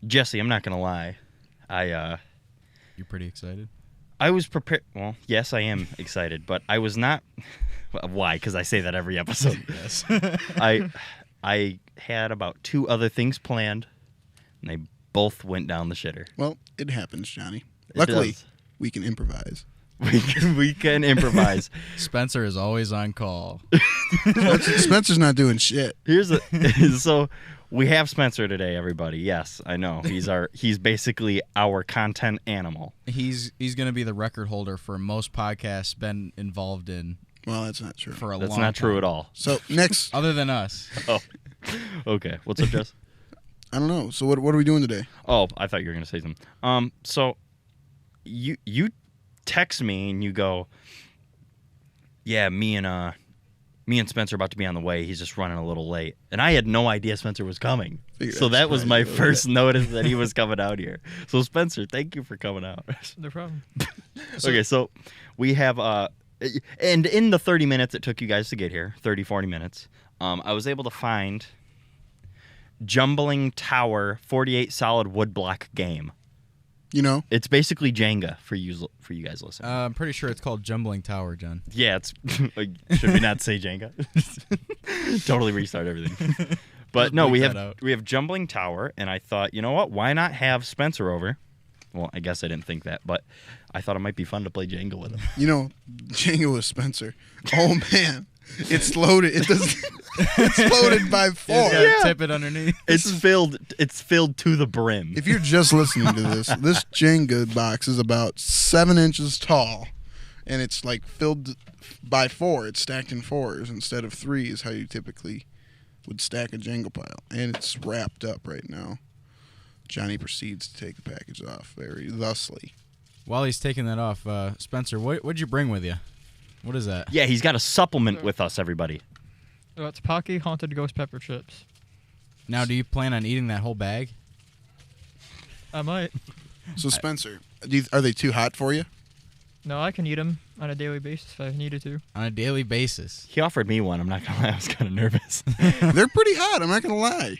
Jesse, I'm not gonna lie. You're pretty excited? I was prepared. Well, yes, I am excited, but I was not. Why? Because I say that every episode. Yes. I had about 2 other things planned, and they both went down the shitter. Well, it happens, Johnny. It Luckily, does. we can improvise. We can improvise. Spencer is always on call. Spencer's not doing shit. So we have Spencer today, everybody. Yes, I know. He's basically our content animal. He's going to be the record holder for most podcasts been involved in. Well, that's not true. For a That's long not true time. at all. So next, Other than us. Oh, okay. What's up, Jess? I don't know. So what are we doing today? Oh, I thought you were gonna say something. So you text me and you go, yeah, me and Spencer are about to be on the way. He's just running a little late, and I had no idea Spencer was coming. So that was my first notice that he was coming out here. So Spencer, thank you for coming out. No problem. Okay, so we have and in the 30 minutes it took you guys to get here, 30, 40 minutes, I was able to find Jumbling Tower 48 solid woodblock game. You know, It's basically Jenga for you guys listening. I'm pretty sure it's called Jumbling Tower, John. Yeah, it's should we not say Jenga? Totally restart everything. But no, we have Jumbling Tower, and I thought, you know what? Why not have Spencer over? Well, I guess I didn't think that, but I thought it might be fun to play Jenga with him. you know, Jenga with Spencer. Oh man, it's loaded. It doesn't. It's loaded by 4. You gotta tip it underneath. It's filled to the brim. If you're just listening to this Jenga box is about 7 inches tall, and it's like filled by 4. It's stacked in 4s instead of 3s, how you typically would stack a Jenga pile. And it's wrapped up right now. Johnny proceeds to take the package off very thusly. While he's taking that off, Spencer, what'd you bring with you? What is that? Yeah, he's got a supplement with us, everybody. Oh, it's Pocky Haunted Ghost Pepper Chips. Now, do you plan on eating that whole bag? I might. So Spencer, are they too hot for you? No, I can eat them on a daily basis if I needed to. On a daily basis. He offered me one. I'm not going to lie. I was kind of nervous. They're pretty hot, I'm not going to lie.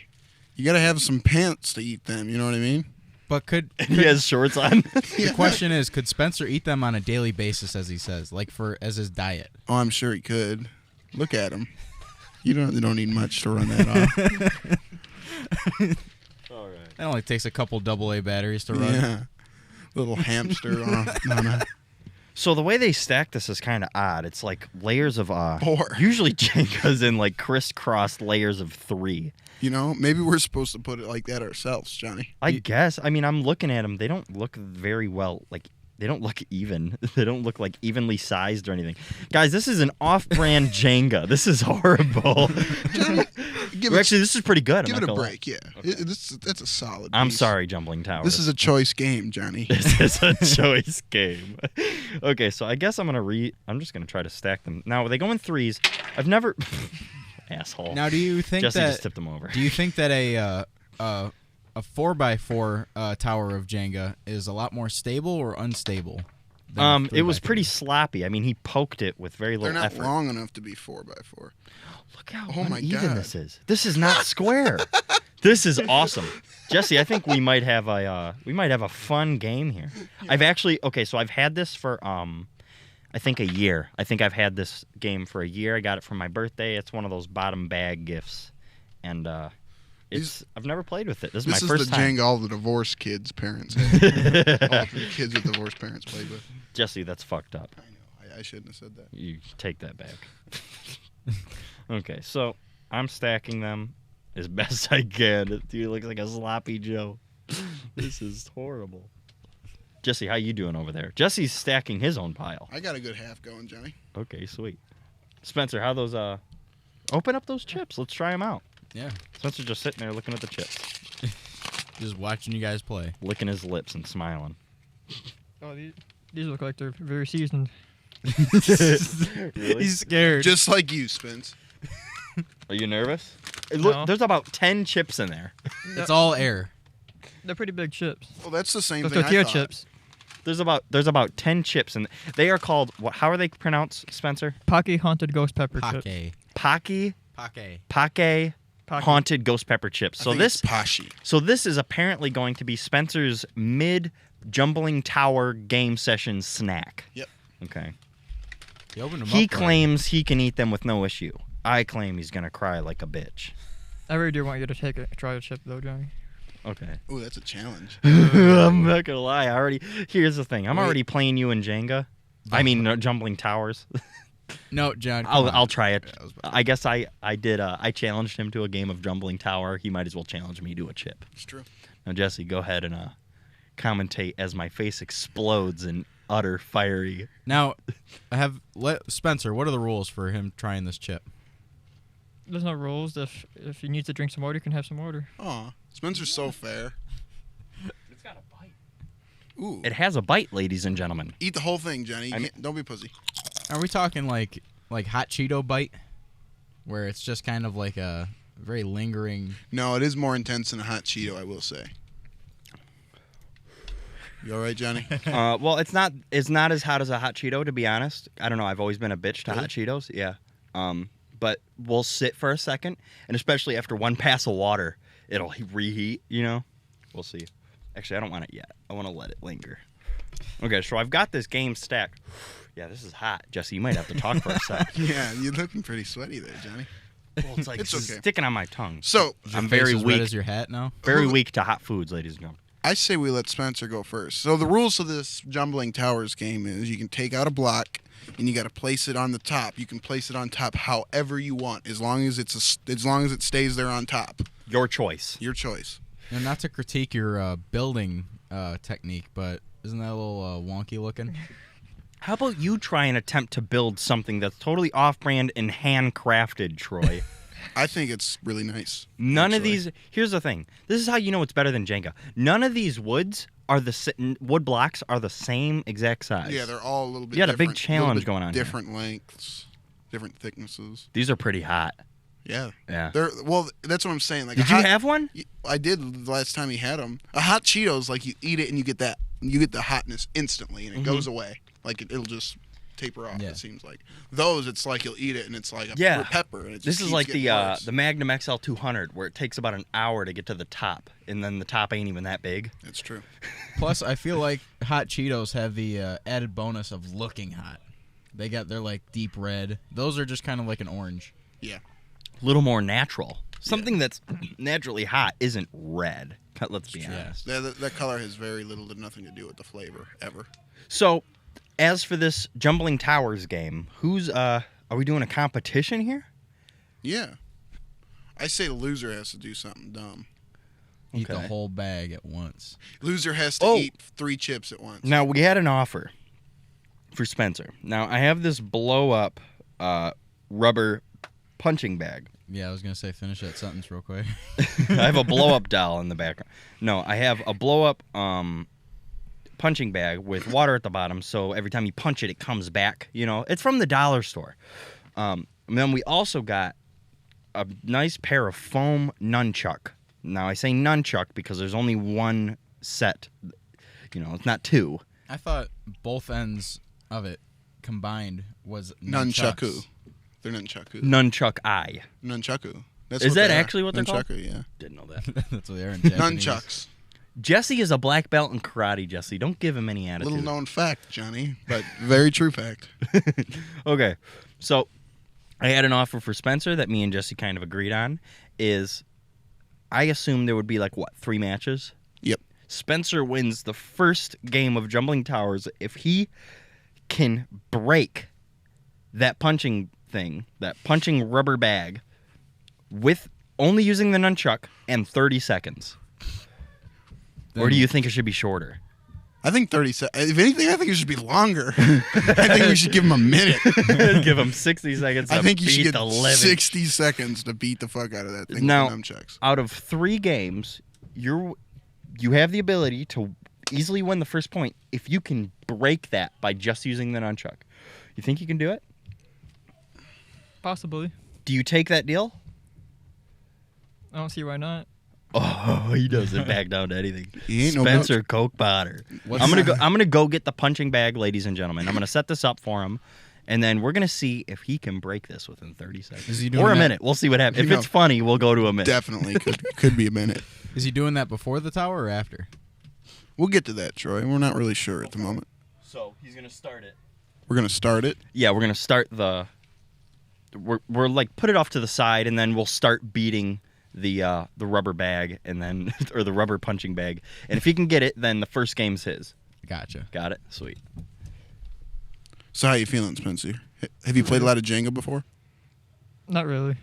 You got to have some pants to eat them, you know what I mean? But He has shorts on. the question is, could Spencer eat them on a daily basis, as he says, like as his diet? Oh, I'm sure he could. Look at him. You don't need much to run that off. All right. It only takes a couple AA batteries to run. Yeah. Little hamster on a... So the way they stack this is kind of odd. It's like layers of 4. Usually Jenga's in like crisscrossed layers of 3. You know, maybe we're supposed to put it like that ourselves, Johnny. I guess. I mean, I'm looking at them. They don't look very well. Like, they don't look even. They don't look like evenly sized or anything. Guys, this is an off-brand Jenga. This is horrible. Johnny, Actually, this is pretty good. Give I'm it not a gonna break, yeah. Okay. That's a solid I'm piece. sorry, Jumbling Tower. This is a choice game, Johnny. This is a choice game. Okay, so I guess I'm just gonna try to stack them. Now they go in 3s. I've never asshole. Now, do you think Jesse that just tipped them over. Do you think that a 4x4 tower of Jenga is a lot more stable or unstable? It was pretty sloppy. I mean, he poked it with very little They're not effort. long enough to be 4x4 Look how Oh my uneven God. this is. This is not square. This is awesome, Jesse. I think we might have a fun game here. I've had this for I think a year. I think I've had this game for a year. I got it for my birthday. It's one of those bottom bag gifts, and I've never played with it. This is my first the time. Jenga all the divorced kids' parents had. All the kids with divorced parents played with. Jesse, that's fucked up. I know. I shouldn't have said that. You take that back. Okay, so I'm stacking them as best I can. Dude looks like a sloppy Joe. This is horrible. Jesse, how you doing over there? Jesse's stacking his own pile. I got a good half going, Johnny. Okay, sweet. Spencer, how those open up those chips. Let's try them out. Yeah. Spencer's just sitting there looking at the chips, Just watching you guys play. licking his lips and smiling. Oh, these look like they're very seasoned. Really? He's scared. Just like you, Spence. Are you nervous? No. Look, there's about 10 chips in there. It's all air. They're pretty big chips. Well, that's the same Those thing tortilla I thought. chips. There's about 10 chips, and they are called. How are they pronounced, Spencer? Pocky Haunted Ghost Pepper Chips. Pake. Pocky, Pake. pake, haunted ghost pepper chips. I So think this it's Pashi. So this is apparently going to be Spencer's mid jumbling tower game session snack. Yep. Okay. You opened them He up, right? claims he can eat them with no issue. I claim he's gonna cry like a bitch. I really do want you to try a chip though, Johnny. Okay. Ooh, that's a challenge. I'm not gonna lie. Here's the thing. I'm Wait. already playing you in Jenga. I mean, jumbling towers. No, John. come on. I'll try it. Yeah, I was about to- I guess I did. I challenged him to a game of jumbling tower. He might as well challenge me to a chip. It's true. Now, Jesse, go ahead and commentate as my face explodes in utter fiery. Now, Spencer. What are the rules for him trying this chip? There's no rules. If he needs to drink some water, you can have some water. Aw, Spencer's so fair. It's got a bite. Ooh. It has a bite, ladies and gentlemen. Eat the whole thing, Johnny. You I mean- can't, don't be pussy. Are we talking like hot Cheeto bite, where it's just kind of like a very lingering? No, it is more intense than a hot Cheeto, I will say. You all right, Johnny? Well, it's not as hot as a hot Cheeto, to be honest. I don't know. I've always been a bitch to Really? hot Cheetos. Yeah. But we'll sit for a second, and especially after one pass of water, it'll reheat. You know. We'll see. Actually, I don't want it yet. I want to let it linger. Okay, so I've got this game stacked. Yeah, this is hot. Jesse, you might have to talk for a sec. Yeah, you're looking pretty sweaty there, Johnny. Well, it's like It's okay. sticking on my tongue. So, I'm Your very face as weak. red as your hat now. Very weak to hot foods, ladies and gentlemen. I say we let Spencer go first. So the rules of this Jumbling Towers game is you can take out a block and you got to place it on the top. You can place it on top however you want, as long as it stays there on top. Your choice. Your choice. Now, not to critique your building technique, but isn't that a little wonky looking? How about you try and attempt to build something that's totally off-brand and handcrafted, Troy? I think it's really nice. None of actually. these. Here's the thing. This is how you know it's better than Jenga. None of these wood blocks are the same exact size. Yeah, they're all a little bit. You got a big different, challenge little bit going on here. Different lengths, different thicknesses. These are pretty hot. Yeah. Yeah. Well, that's what I'm saying. Like, Did you have one? I did the last time he had them. A hot Cheetos, like you eat it and you get the hotness instantly and it goes away. Like it'll just taper off. Yeah. It seems like those. It's like you'll eat it and it's like a Yeah. pepper. And it just This is keeps like getting the worse. the Magnum XL 200, where it takes about an hour to get to the top, and then the top ain't even that big. That's true. Plus, I feel like hot Cheetos have the added bonus of looking hot. They're like deep red. Those are just kind of like an orange. Yeah. A little more natural. Something that's naturally hot isn't red. Let's be Yeah. honest. That color has very little to nothing to do with the flavor ever. So, as for this Jumbling Towers game, are we doing a competition here? Yeah. I say the loser has to do something dumb. Eat the Okay. whole bag at once. Loser has to Oh. eat 3 chips at once. Now, we had an offer for Spencer. Now, I have this blow-up rubber punching bag. Yeah, I was gonna say finish that sentence real quick. I have a blow-up doll in the background. No, I have a blow-up punching bag with water at the bottom, so every time you punch it, it comes back. You know, it's from the dollar store. And then we also got a nice pair of foam nunchuck. Now, I say nunchuck because there's only one set. You know, it's not two. I thought both ends of it combined was Nunchaku. They're nunchaku. Nunchuck eye. Nunchaku. That's Is what that they are. actually what they're called? Nunchaku, yeah. Didn't know that. That's what they are in Japanese. Nunchucks. Jesse is a black belt in karate, Jesse. Don't give him any attitude. Little known fact, Johnny, but very true fact. Okay, so I had an offer for Spencer that me and Jesse kind of agreed on. Is I assume there would be like 3 matches. Yep. Spencer wins the first game of Jumbling Towers if he can break that punching thing, that punching rubber bag, with only using the nunchuck and 30 seconds. Or do you think it should be shorter? I think 30 seconds. If anything, I think it should be longer. I think we should give him a minute. Give him 60 seconds to I think you beat should get the living 60 seconds to beat the fuck out of that thing Now- with the nunchucks. out of 3 games, you have the ability to easily win the first point if you can break that by just using the nunchuck. You think you can do it? Possibly. Do you take that deal? I don't see why not. Oh, he doesn't back down to anything. He ain't no Spencer Coke Potter. What's I'm gonna go get the punching bag, ladies and gentlemen. I'm gonna set this up for him, And then we're going to see if he can break this within 30 seconds. Is he doing or a that? minute. We'll see what happens. If You it's know, funny, we'll go to a minute. Definitely could be a minute. Is he doing that before the tower or after? We'll get to that, Troy. We're not really sure at the moment. So he's going to start it. We're gonna start it. Yeah, we're going to start the... We're like, put it off to the side, and then we'll start beating the rubber bag, and then... or the rubber punching bag. And if he can get it, then the first game's his. Gotcha. Got it? Sweet. So how you feeling, Spencer? Have you played a lot of Jenga before? Not really.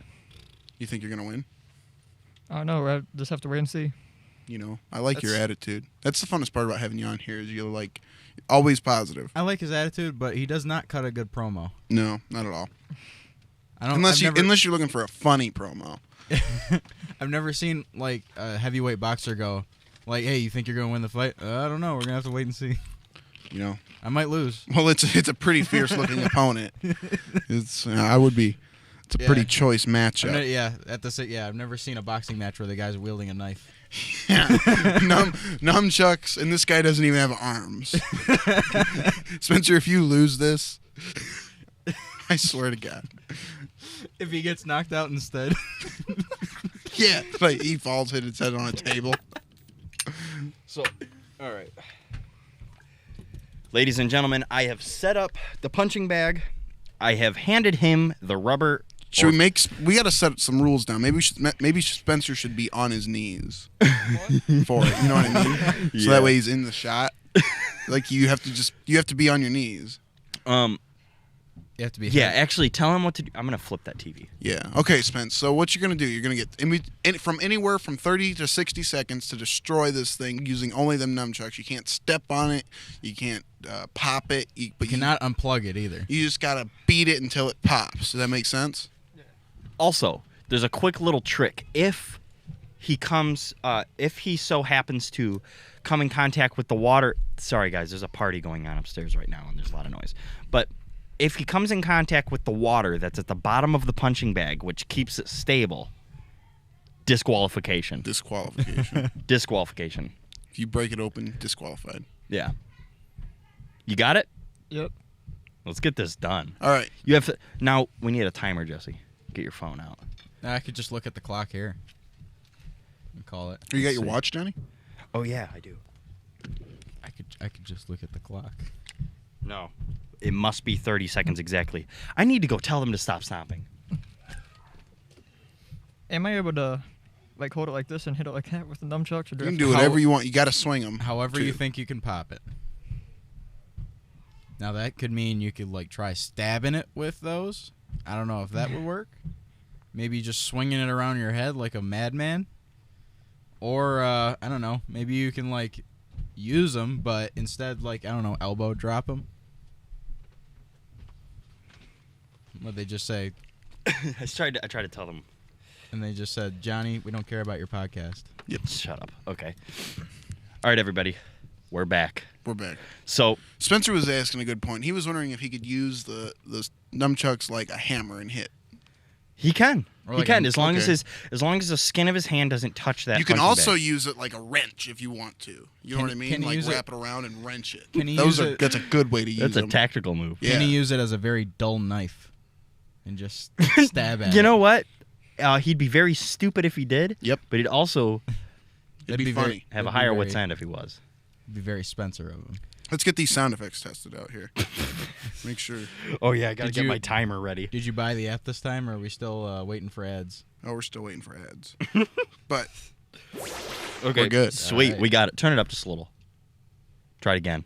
You think you're gonna win? I don't know. I just have to wait and see. You know, I like your That's- attitude. That's the funnest part about having you on here is you're like always positive. I like his attitude, but he does not cut a good promo. No, not at all. I don't Unless I've never, unless you're looking for a funny promo. I've never seen like a heavyweight boxer go like, "Hey, you think you're gonna win the fight? I don't know. We're gonna have to wait and see. You know. I might lose." Well, it's a pretty fierce looking opponent. It's It's a pretty choice matchup. I've never seen a boxing match where the guy's wielding a knife. Yeah. Nunchucks, and this guy doesn't even have arms. Spencer, if you lose this, I swear to God. If he gets knocked out instead. Yeah, like he falls, hit his head on a table. So, all right. Ladies and gentlemen, I have set up the punching bag. I have handed him the rubber. Should we make? We got to set some rules down. Maybe Spencer should be on his knees for it. You know what I mean? So Yeah. that way he's in the shot. Like you have to be on your knees. You have to be. Yeah, actually, tell him what to do. I'm gonna flip that TV. Yeah. Okay, Spence. So what you're gonna do? You're gonna get from anywhere from 30 to 60 seconds to destroy this thing using only them nunchucks. You can't step on it. You can't pop it. You cannot unplug it either. You just gotta beat it until it pops. Does that make sense? Also, there's a quick little trick. If he so happens to come in contact with the water. Sorry, guys. There's a party going on upstairs right now, and there's a lot of noise. But if he comes in contact with the water that's at the bottom of the punching bag, which keeps it stable, disqualification. Disqualification. If you break it open, disqualified. Yeah. You got it? Yep. Let's get this done. All right. You have to, now we need a timer, Jesse. Get your phone out. I could just look at the clock here and call it. You got Let's your see. watch, Johnny? Oh yeah, I do. I could just look at the clock. No. It must be 30 seconds exactly. I need to go tell them to stop stomping. Am I able to, like, hold it like this and hit it like that with the nunchucks? Or You I can have do to- whatever you want. You got to swing them. However you think you can pop it. Now that could mean you could like try stabbing it with those. I don't know if that would work. Maybe just swinging it around your head like a madman. Or I don't know. Maybe you can like use them, but instead like I don't know, elbow drop them. What they just say, I tried to tell them. and they just said, "Johnny, we don't care about your podcast." Yep. Shut up. Okay. All right, everybody. We're back. We're back. So, Spencer was asking a good point. He was wondering if he could use the nunchucks like a hammer and hit. he can. Or He like can a- as long okay. as long as the skin of his hand doesn't touch that. You can punching also bag. use it like a wrench if you want to. You know Can- what I mean? can he Like use wrap it around and wrench it. Can he use it- That's a good way to use That's a them. tactical move. Yeah. Can he use it as a very dull knife and just stab at it? You know what? He'd be very stupid if he did. Yep. But he'd also It'd be That'd funny. have a It'd be higher very- wits end if he was. Be very Spencer of him. Let's get these sound effects tested out here. Make sure. Oh yeah, I gotta Did get you- my timer ready. Did you buy the app this time, or are we still waiting for ads? Oh, we're still waiting for ads. But Okay, We're good. Sweet, All right. we got it. Turn it up just a little. Try it again.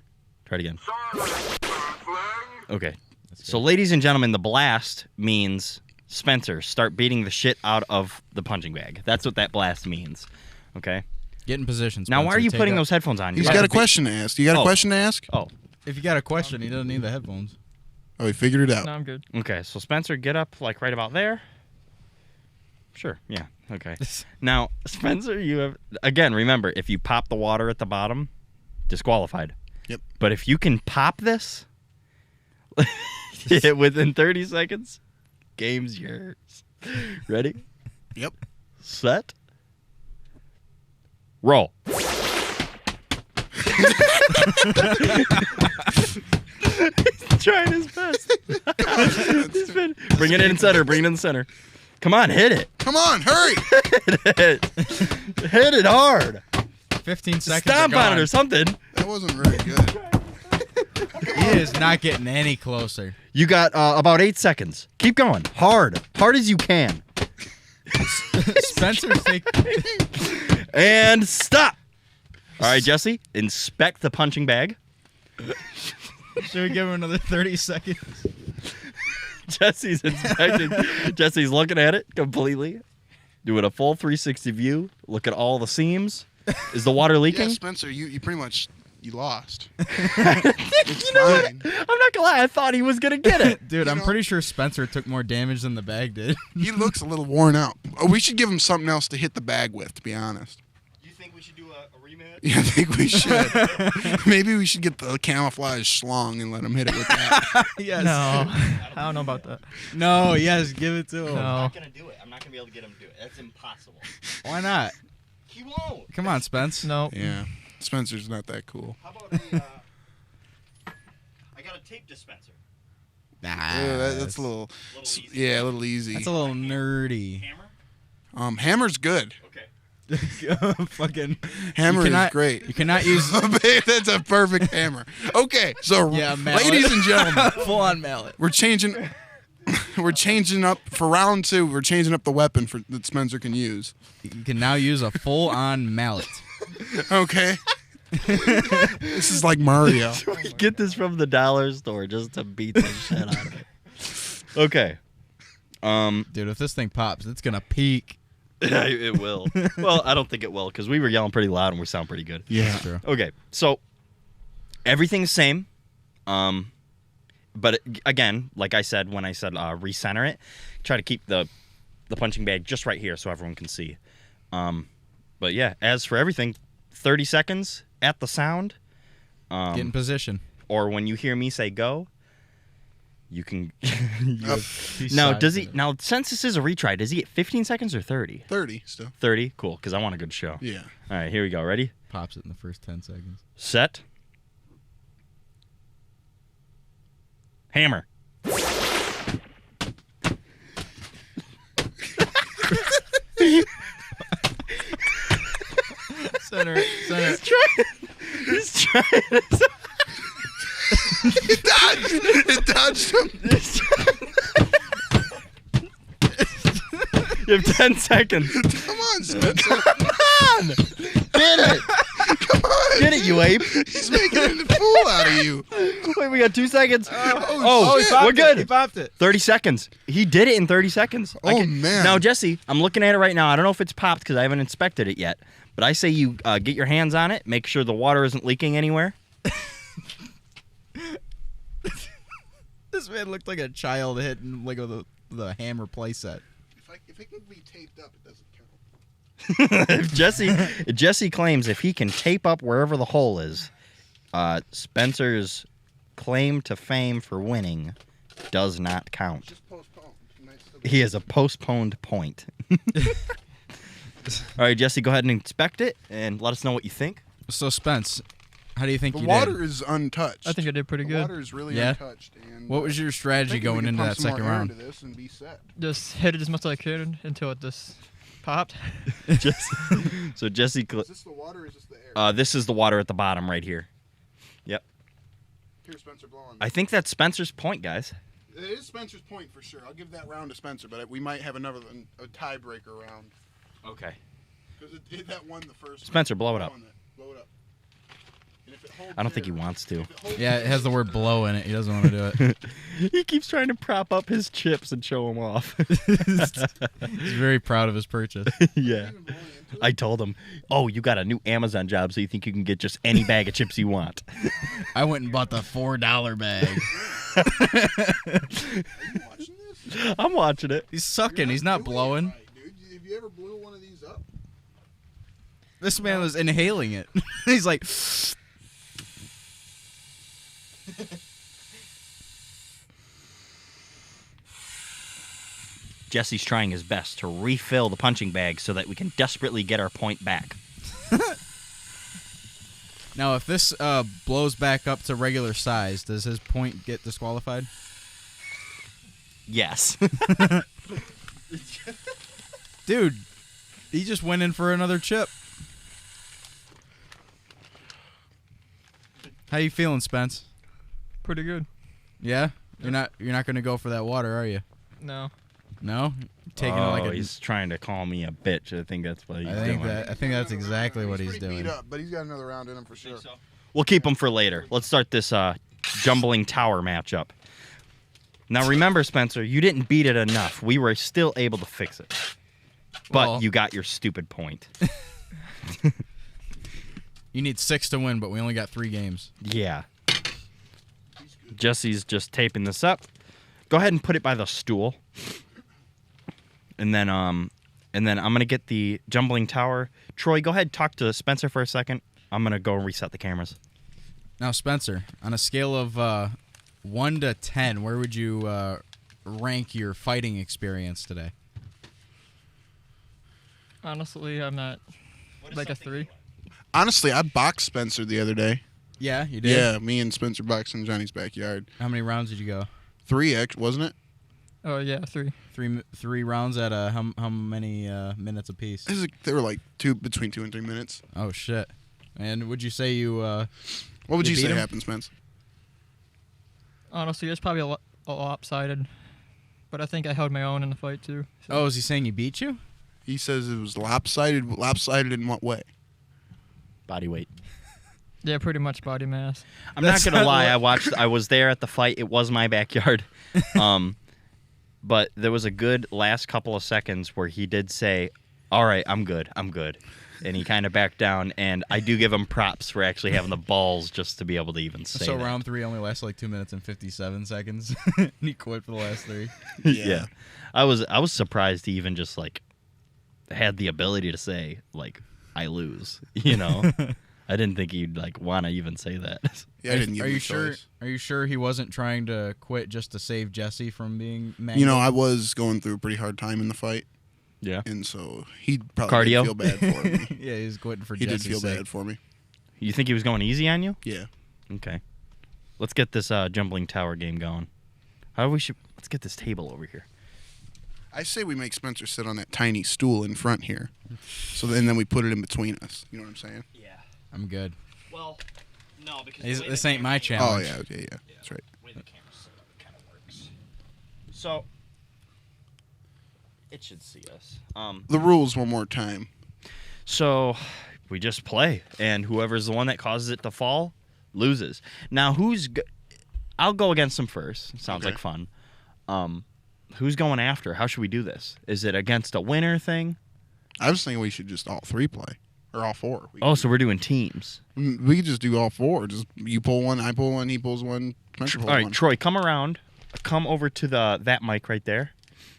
Okay. That's So, good. ladies and gentlemen, the blast means Spencer, start beating the shit out of the punching bag. That's what that blast means. Okay. Get in position. Now, why Spencer. are you Take putting up- those headphones on? he's You got a gotta be- question to ask. You got a Oh. question to ask? Oh, If you got a question, he doesn't need the headphones. Oh, he figured it out. No, I'm good. okay. So Spencer, get up like right about there. Sure. Yeah. Okay. Now, Spencer, you have again. Remember, if you pop the water at the bottom, disqualified. Yep. But if you can pop this within 30 seconds, game's yours. Ready? Yep. Set. Roll. Trying his best. Bring it in center. Bring it in the center. Come on, hit it. Come on, hurry! Hit it hard. 15 seconds. Stomp on it or something. That wasn't very good. He is not getting any closer. You got about 8 seconds. Keep going. Hard as you can. Spencer, take. And stop. All right, Jesse, inspect the punching bag. Should we give him another 30 seconds? Jesse's inspecting. Jesse's looking at it completely. Doing a full 360 view. Look at all the seams. Is the water leaking? Yeah, Spencer, you pretty much lost. You It's know what? fine. I'm not gonna lie. I thought he was gonna get it. Dude, I'm know- pretty sure Spencer took more damage than the bag did. He looks a little worn out. Oh, we should give him something else to hit the bag with, to be honest. You think we should do a rematch? Yeah, I think we should. Maybe we should get the camouflage schlong and let him hit it with that. Yes. No, I don't know about that. No, yes, give it to him. No. I'm not gonna do it. I'm not gonna be able to get him to do it. That's impossible. Why not? He won't. Come on, Spence. No. Yeah, Spencer's not that cool. How about a? I got a tape dispenser. Nah. Yeah, that's a little. Easy. Yeah, a little easy. That's a little nerdy. Hammer. Hammer's good. Okay. Fucking. Hammer cannot- is great. You cannot use That's a perfect hammer. Okay, so Yeah, mallet. ladies and gentlemen, full on mallet. we're changing up for round 2. We're changing up the weapon that Spencer can use. You can now use a full on mallet. Okay. This is like Mario. We get this from the dollar store just to beat the shit out of it. Okay. Dude, if this thing pops, it's gonna peak. It will. Well, I don't think it will because we were yelling pretty loud and we sound pretty good. Yeah. That's true. Okay, so everything's same. But again, like I said when I said recenter it, try to keep the punching bag just right here so everyone can see. But yeah, as for everything, 30 seconds at the sound. Get in position. Or when you hear me say go, you can. Up. Now, does he? Now, since this is a retry, does he get 15 seconds or 30? 30 still. 30? Cool, because I want a good show. Yeah. All right, here we go. Ready? Pops it in the first 10 seconds. Set. Hammer. Center it. Center it. He's trying. It dodged him. You have 10 seconds. Come on, Spencer. on! Get it! Come on. Get it, you ape! He's making a fool out of you. Wait, we got 2 seconds. Oh, he shit. popped We're it. good. He popped it. 30 seconds. He did it in 30 seconds. Oh, man. Now, Jesse, I'm looking at it right now. I don't know if it's popped because I haven't inspected it yet. But I say you get your hands on it. Make sure the water isn't leaking anywhere. This man looked like a child hitting like the hammer playset. If it can be taped up, it doesn't count. If Jesse claims if he can tape up wherever the hole is, Spencer's claim to fame for winning does not count. Just postpone. He has a postponed point. All right, Jesse, go ahead and inspect it and let us know what you think. So Spence, how do you think The you water did? is untouched. I think I did pretty The good. water is really Yeah? untouched. And What was your I strategy think we going can into pump that some more second air round? into this and be set. Just hit it as much as I could until it just popped. So Jesse, Is this the water or is this the air? this is the water at the bottom right here. Yep. Here, Spencer, blow on. I think that's Spencer's point, guys. It is Spencer's point for sure. I'll give that round to Spencer, but we might have a tiebreaker round. Okay. Because it did that one the first. Spencer, blow it up. Blow it up. And if it holds I don't think he air- wants to. if it holds Yeah, it has the word blow in it. He doesn't want to do it. He keeps trying to prop up his chips and show them off. He's very proud of his purchase. Yeah. even blowing into it. I told him, oh, you got a new Amazon job, so you think you can get just any bag of chips you want. I went and bought the $4 bag. Are you watching this? I'm watching it. He's sucking. He's not doing it blowing. right, dude. Have you ever blew one of these up? This man was inhaling it. He's like, Jesse's trying his best to refill the punching bag so that we can desperately get our point back. Now, if this blows back up to regular size, does his point get disqualified? Yes. Dude, he just went in for another chip. How you feeling, Spence? Pretty good. Yeah? You're not going to go for that water, are you? No. No? Taking it like a he's trying to call me a bitch. I think that's what he's doing. I think that's exactly what he's pretty doing. Beat up, but he's got another round in him for sure. We'll keep him for later. Let's start this jumbling tower matchup. Now remember, Spencer, you didn't beat it enough. We were still able to fix it. But Well- you got your stupid point. You need 6 to win, but we only got 3 games. Yeah. Jesse's just taping this up. Go ahead and put it by the stool. And then I'm gonna get the jumbling tower. Troy, go ahead and talk to Spencer for a second. I'm gonna go and reset the cameras. Now, Spencer, on a scale of 1 to 10, where would you rank your fighting experience today? Honestly, I'm at like a 3. Honestly, I boxed Spencer the other day. Yeah, you did? Yeah, me and Spencer boxed in Johnny's backyard. How many rounds did you go? 3, wasn't it? Oh yeah, 3. Three rounds at how many minutes apiece? They were like between 2 and 3 minutes. Oh, shit. And would you say you... What would You you beat say him? happened, Spence? Honestly, it's probably a lopsided, but I think I held my own in the fight too. So. Oh, is he saying he beat you? He says it was lopsided. Lopsided in what way? Body weight. Yeah, pretty much body mass. I'm That's not gonna not lie. what- I was there at the fight. It was my backyard. But there was a good last couple of seconds where he did say, "All right, I'm good. And he kind of backed down, and I do give him props for actually having the balls just to be able to even say So that. round 3 only lasted like 2 minutes and 57 seconds. And he quit for the last 3. Yeah. I was surprised he even just like had the ability to say like I lose, you know. I didn't think he'd like want to even say that. Yeah, I didn't give Are him you a sure? choice. Are you sure he wasn't trying to quit just to save Jesse from being mangled? You know, I was going through a pretty hard time in the fight, Yeah. and so he probably Cardio? did feel bad for me. yeah, he's quitting for He did Jesse's feel sake. bad for me. You think he was going easy on you? Yeah. Okay. Let's get this jumbling tower game going. Let's get this table over here. I say we make Spencer sit on that tiny stool in front here, so then we put it in between us. You know what I'm saying? Yeah. I'm good. Well, no, because This ain't my challenge. Oh yeah, that's right. The way the camera's set up, it kind of works. So it should see us. The rules one more time. So we just play, and whoever's the one that causes it to fall loses. Now, I'll go against him first. Sounds Okay. like fun. Who's going after? How should we do this? Is it against a winner thing? I was thinking we should just all 3 play, or all 4. Oh, so we're doing teams. We could just do all 4. Just you pull one, I pull one, he pulls one, Spencer pulls All right, one. Troy, come around. Come over to that mic right there.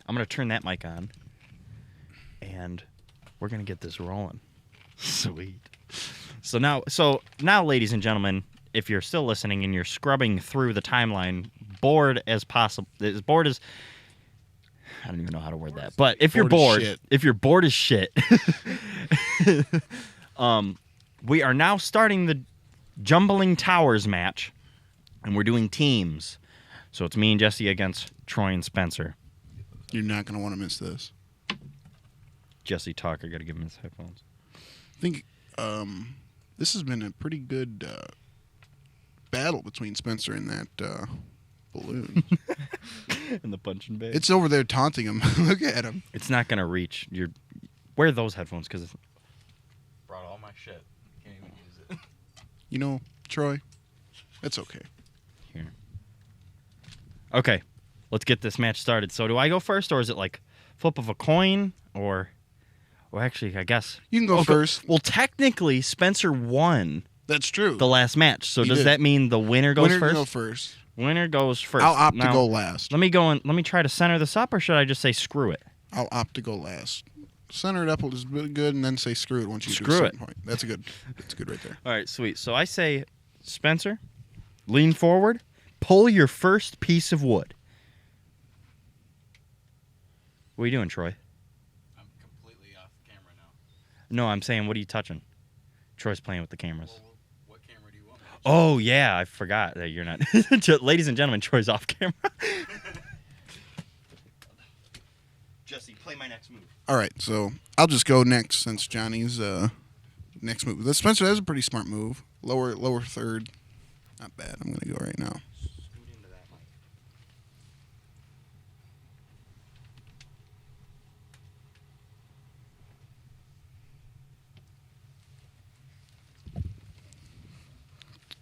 I'm gonna turn that mic on, and we're gonna get this rolling. Sweet. So now, ladies and gentlemen, if you're still listening and you're scrubbing through the timeline, bored as possible, as bored as I don't even know how to word that. But if you're Bored bored, as shit. if you're bored as shit, we are now starting the Jumbling Towers match, and we're doing teams. So it's me and Jesse against Troy and Spencer. You're not going to want to miss this. Jesse Talker, got to give him his headphones. I think this has been a pretty good battle between Spencer and that balloon. And the punching bag. It's over there taunting him. Look at him. It's not gonna reach. Wear those headphones because Brought all my shit. Can't even use it. You know, Troy, that's okay. here. Okay, let's get this match started. So do I go first, or is it like flip of a coin, or? Well, actually, I guess You can go Okay. first. Well, technically, Spencer won That's true. the last match. So He does did. that mean the winner goes Winner first? can go first. Winner goes first. I'll opt Now, to go last. Let me go and let me try to center this up, or should I just say screw it? I'll opt to go last. Center it up is really good, and then say screw it once you Screw do a it. certain point. That's good right there. All right, sweet. So I say, Spencer, lean forward, pull your first piece of wood. What are you doing, Troy? I'm completely off camera now. No, I'm saying, what are you touching? Troy's playing with the cameras. What Oh, yeah, I forgot that you're not. Ladies and gentlemen, Troy's off camera. Jesse, play my next move. All right, so I'll just go next since Johnny's next move. That Spencer, that's a pretty smart move. Lower third. Not bad. I'm gonna go right now. Scoot into that mic.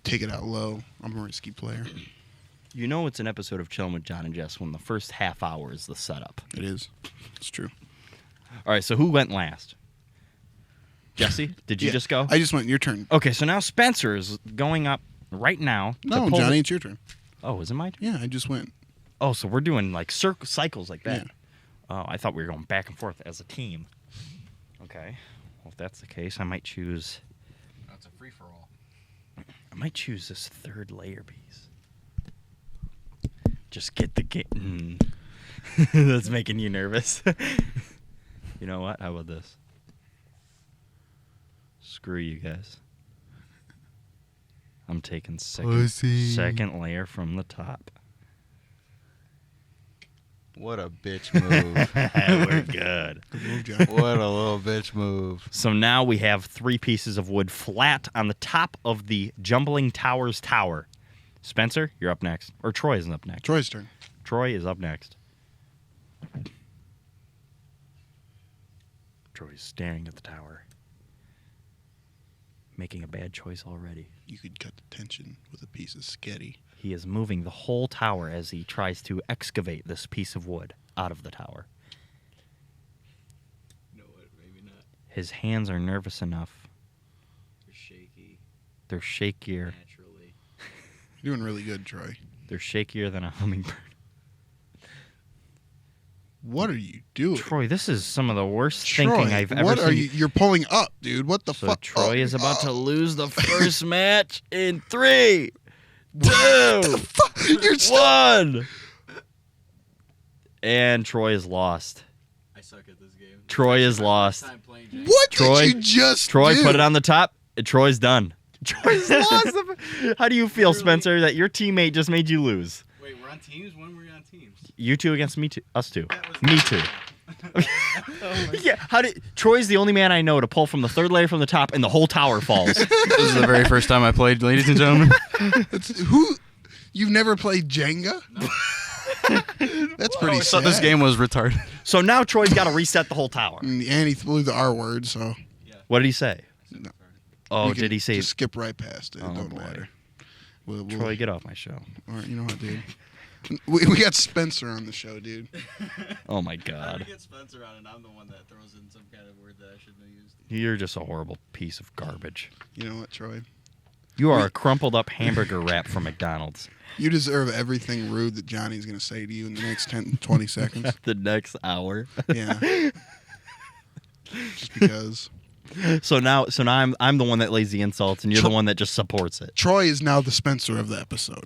Take it out low. I'm a risky player. You know it's an episode of Chillin' with John and Jess when the first half hour is the setup. It is. It's true. All right, so who went last? Jesse, did you Yeah, just go? I just went. Your turn. Okay, so now Spencer is going up right now. to No, pull Johnny, the- it's your turn. Oh, is it my turn? Yeah, I just went. Oh, so we're doing like cycles like that. Yeah. Oh, I thought we were going back and forth as a team. Okay. Well, if that's the case, I might choose. That's a free for all. I might choose this third layer piece. Just get the game. That's making you nervous. You know what? How about this? Screw you guys. I'm taking second layer from the top. What a bitch move. We're good. Good move, John. What a little bitch move. So now we have 3 pieces of wood flat on the top of the Jumbling Towers tower. Spencer, you're up next. Or Troy is up next. Troy's turn. Troy is up next. Troy's staring at the tower. Making a bad choice already. You could cut the tension with a piece of sketty. He is moving the whole tower as he tries to excavate this piece of wood out of the tower. You know what? Maybe not. His hands are nervous enough. You're shaky. They're shakier. Naturally. You're doing really good, Troy. They're shakier than a hummingbird. What are you doing? Troy, this is some of the worst Troy, thinking I've ever what seen. are you? You're pulling up, dude. What the So fuck? Troy is about to oh. lose the first match in 3, 2, You're still. 1. And Troy is lost. I suck at this game. Troy is lost. What Troy- did you just Troy do? put it on the top, and Troy's done. Troy's lost. How do you feel, Spencer, that your teammate just made you lose? Wait, we're on teams? When were we on teams? You two against me two, us two. That was Me not too. bad. Yeah, how did Troy's the only man I know to pull from the third layer from the top and the whole tower falls. This is the very first time I played, ladies and gentlemen. Who? You've never played Jenga? That's pretty I thought sad. this game was retarded. So now Troy's got to reset the whole tower. And he blew the R word, so What did he say? Oh, we can did he say? just skip right past it? Oh, It don't boy. matter. We'll, Troy, get off my show. all right, you know what, dude? We got Spencer on the show, dude. Oh my How do God. you get Spencer on and I'm the one that throws in some kind of word that I shouldn't have used? You're just a horrible piece of garbage. You know what, Troy? You are a crumpled up hamburger wrap from McDonald's. You deserve everything rude that Johnny's going to say to you in the next 10, 20 seconds. The next hour. Yeah. Just because. So now I'm the one that lays the insults, and you're the one that just supports it. Troy is now the Spencer of the episode.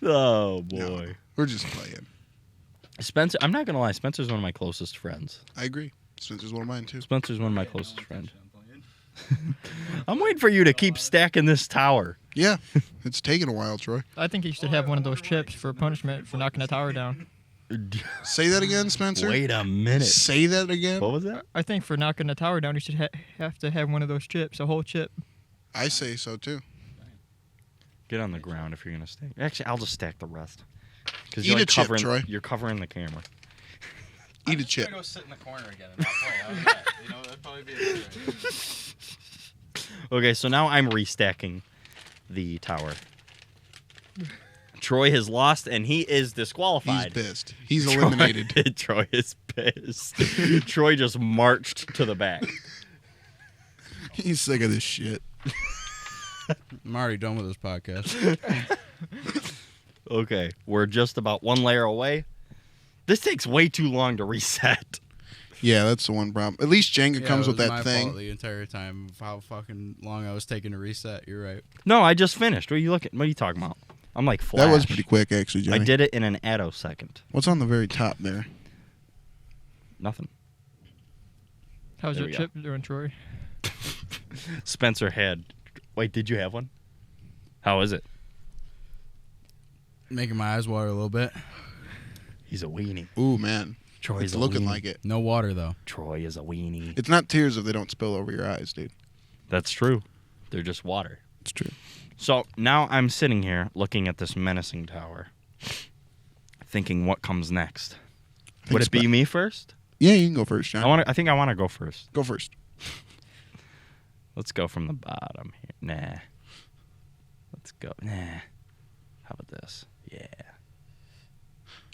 Oh boy. No, we're just playing. Spencer, I'm not gonna lie. Spencer's one of my closest friends. I agree. Spencer's one of mine, too. Spencer's one of my closest friends. I'm waiting for you to keep stacking this tower. Yeah. It's taken a while, Troy. I think you should have one of those chips for punishment for knocking the tower down. Say that again, Spencer. Wait a minute. Say that again. What was that? I think for knocking the tower down, you should have to have one of those chips, a whole chip. I say so, too. Get on the ground if you're gonna stack. Actually, I'll just stack the rest. Because Eat a chip, Troy. You're covering the camera. Eat a chip. I'm go sit in the corner again and not play. How's that? You know, that'd probably be a good idea. Okay, so now I'm restacking the tower. Troy has lost, and he is He's disqualified. pissed. He's eliminated. Troy is pissed. Troy just marched to the back. He's sick of this shit. I'm already done with this podcast. Okay, we're just about one layer away. This takes way too long to reset. Yeah, that's the one problem. At least Jenga comes with it was that my thing. fault the entire time of how fucking long I was taking to reset. You're right. No, I just finished. What are you looking? What are you talking about? I'm like Flash. That was pretty quick, actually, Johnny. I did it in an attosecond. What's on the very top there? Nothing. How's There your we chip doing, Troy? Spencer had. Wait, did you have one? How is it? Making my eyes water a little bit. He's a weenie. Ooh, man. Troy's It's a looking weenie. like it. No water though. Troy is a weenie. It's not tears if they don't spill over your eyes, dude. That's true. They're just water. It's true. So now I'm sitting here looking at this menacing tower, thinking what comes next. Would it be me first? Yeah, you can go first, John. I think I want to go first. Go first. Let's go from the bottom here. Nah. Let's go. Nah. How about this? Yeah.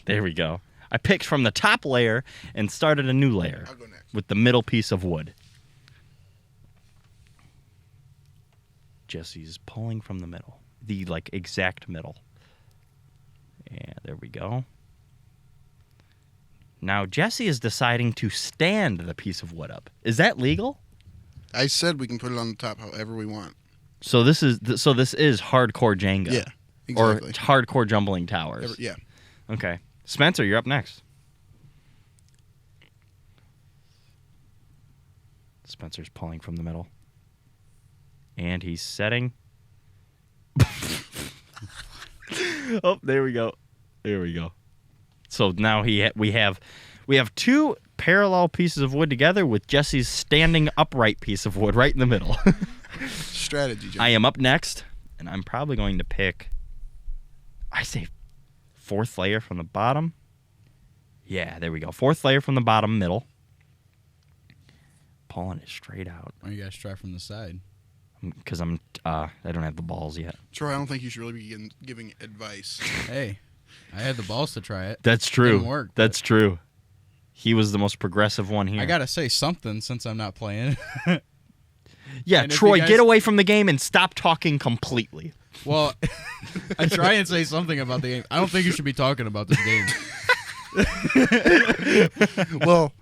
There we go. I picked from the top layer and started a new layer I'll go next. with the middle piece of wood. Jesse's pulling from the middle. The, like, exact middle. Yeah, there we go. Now, Jesse is deciding to stand the piece of wood up. Is that legal? I said we can put it on the top however we want. So this is hardcore Jenga. Yeah, exactly. Or hardcore jumbling towers. Yeah. Okay. Spencer, you're up next. Spencer's pulling from the middle. And he's setting. Oh, there we go. There we go. So now we have two parallel pieces of wood together with Jesse's standing upright piece of wood right in the middle. Strategy, John. I am up next, and I'm probably going to pick, I say, fourth layer from the bottom. Yeah, there we go. Fourth layer from the bottom, middle. Pulling it straight out. Why don't you guys try from the side? Because I don't have the balls yet. Troy, I don't think you should really be giving advice. Hey, I had the balls to try it. That's true. Didn't work, That's true. He was the most progressive one here. I gotta say something since I'm not playing. Yeah, and if Troy, you guys- get away from the game and stop talking completely. Well, I try and say something about the game. I don't think you should be talking about this game. Well,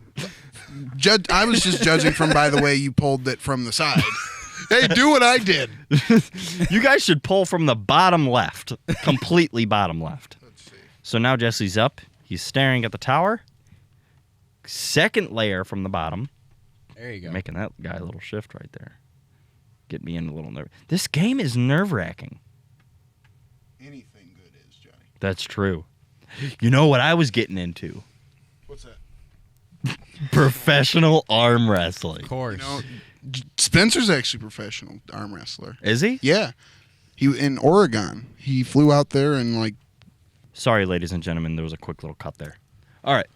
I was just judging from by the way you pulled it from the side. Hey, do what I did. You guys should pull from the bottom left. Completely bottom left. Let's see. So now Jesse's up. He's staring at the tower. Second layer from the bottom. There you go. Making that guy a little shift right there. Get me in a little nerve. This game is nerve-wracking. Anything good is, Johnny. That's true. You know what I was getting into? What's that? Professional arm wrestling. Of course. You know, Spencer's actually a professional arm wrestler. Is he? Yeah. He in Oregon. He flew out there and like Sorry, ladies and gentlemen, there was a quick little cut there. All right.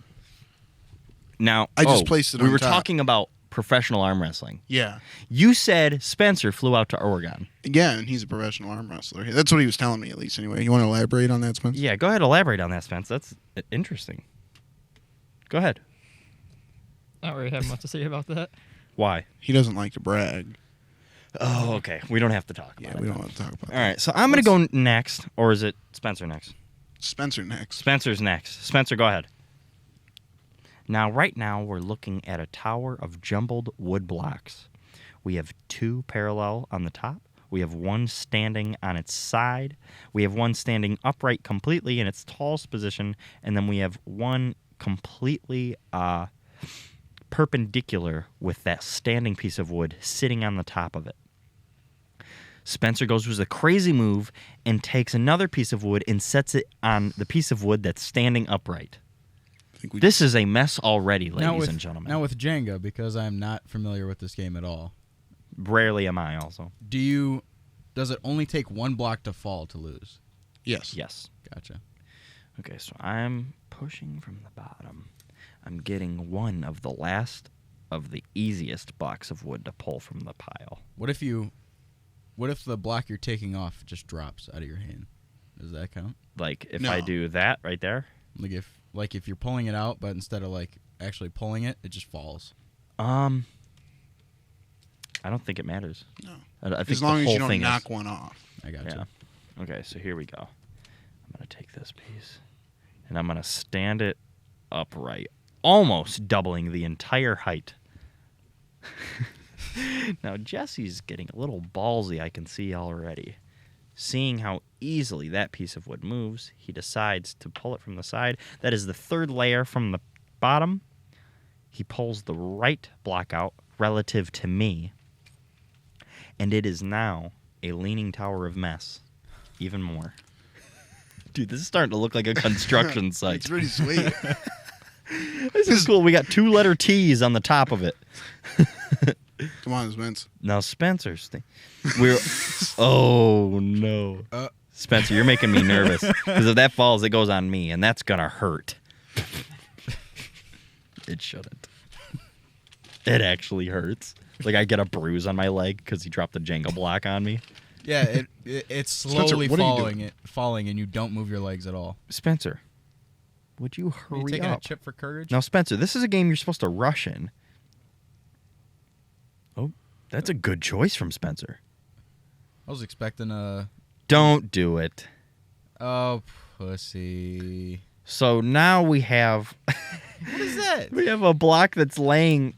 Now, I just placed it we on were top. talking about professional arm wrestling. yeah. You said Spencer flew out to Oregon. Yeah, and he's a professional arm wrestler. That's what he was telling me at least anyway. You want to elaborate on that, Spencer? Yeah, go ahead, elaborate on that, Spence. That's interesting. Go ahead. I don't really have much to say about that. Why? He doesn't like to brag. Oh, okay. We don't have to talk about Yeah, it. we don't want to talk about All right, so I'm going to go next, or is it Spencer next? that. Spencer next. Spencer's next. Spencer, go ahead. Now, right now, we're looking at a tower of jumbled wood blocks. We have two parallel on the top. We have one standing on its side. We have one standing upright completely in its tallest position. And then we have one completely perpendicular with that standing piece of wood sitting on the top of it. Spencer goes with a crazy move and takes another piece of wood and sets it on the piece of wood that's standing upright. I think we This is a mess already, ladies and gentlemen. Now with Jenga, because I'm not familiar with this game at all, Rarely am I also. does it only take one block to fall to lose? Yes. Yes. Gotcha. Okay, so I'm pushing from the bottom. I'm getting one of the last of the easiest blocks of wood to pull from the pile. What if the block you're taking off just drops out of your hand? Does that count? Like, if No. I do that right there, Like if you're pulling it out, but instead of like actually pulling it, it just falls. I don't think it matters. No. I think As the long as whole you don't thing knock is, one off. I gotcha. Yeah. Okay, so here we go. I'm going to take this piece, and I'm going to stand it upright, almost doubling the entire height. Now, Jesse's getting a little ballsy, I can see already. Seeing how easily that piece of wood moves, he decides to pull it from the side. That is the third layer from the bottom. He pulls the right block out relative to me, and it is now a leaning tower of mess. even more. Dude, this is starting to look like a construction site. It's pretty sweet. This is cool. We got 2-letter T's on the top of it. Come on, Spence. Now Spencer's thing. We're oh no. Spencer, you're making me nervous. Because if that falls, it goes on me, and that's gonna hurt. It shouldn't. It actually hurts. Like I get a bruise on my leg because he dropped the Jenga block on me. Yeah, it's Spencer, slowly what are you falling, and you don't move your legs at all. Spencer, would you Are you hurry taking up? a chip for courage? Now, Spencer, this is a game you're supposed to rush in. Oh, that's a good choice from Spencer. I was expecting a... Don't do it. Oh, pussy. So now we have What is that? we have a block that's laying.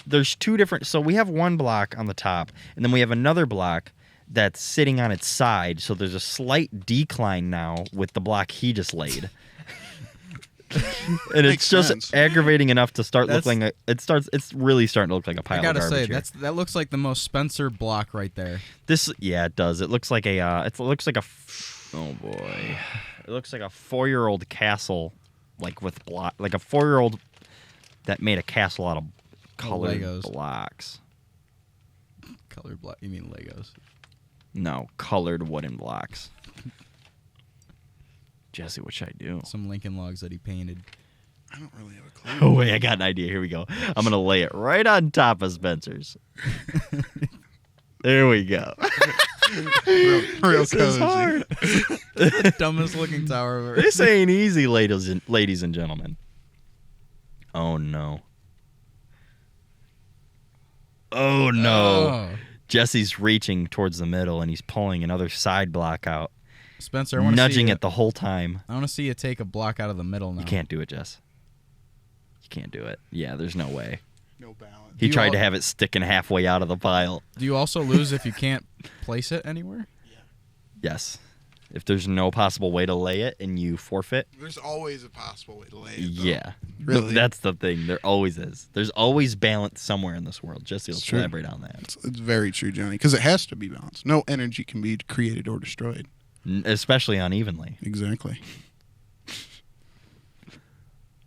There's two different. So we have one block on the top, and then we have another block that's sitting on its side. So there's a slight decline now with the block he just laid. And Makes it's just sense. aggravating enough to start That's- looking. It's really starting to look like a pile I gotta of say, garbage here. that looks like the most Spencer block right there. Yeah, it does. It looks like a. Oh boy, it looks like a 4-year-old castle, like with block, like a 4-year-old that made a castle out of colored Legos. blocks. Colored block? You mean Legos? No, colored wooden blocks. Jesse, what should I do? Some Lincoln Logs that he painted. I don't really have a clue. Oh wait, I got an idea. Here we go. I'm gonna lay it right on top of Spencer's. There we go. Real This is cozy. hard. The dumbest looking tower I've ever. This ain't easy, ladies and gentlemen. Oh no. Oh no. Oh. Jesse's reaching towards the middle and he's pulling another side block out, Spencer, I want to nudging see it the whole time. I want to see you take a block out of the middle now. You can't do it, Jess. You can't do it. Yeah, there's no way. No balance. He You tried all- to have it sticking halfway out of the pile. Do you also lose if you can't place it anywhere? Yes. If there's no possible way to lay it and you forfeit, There's always a possible way to lay it. though. yeah. Really? That's the thing. There always is. There's always balance somewhere in this world. Jesse will It's true. elaborate on that. It's very true, Johnny, because it has to be balanced. No energy can be created or destroyed. Especially unevenly. Exactly.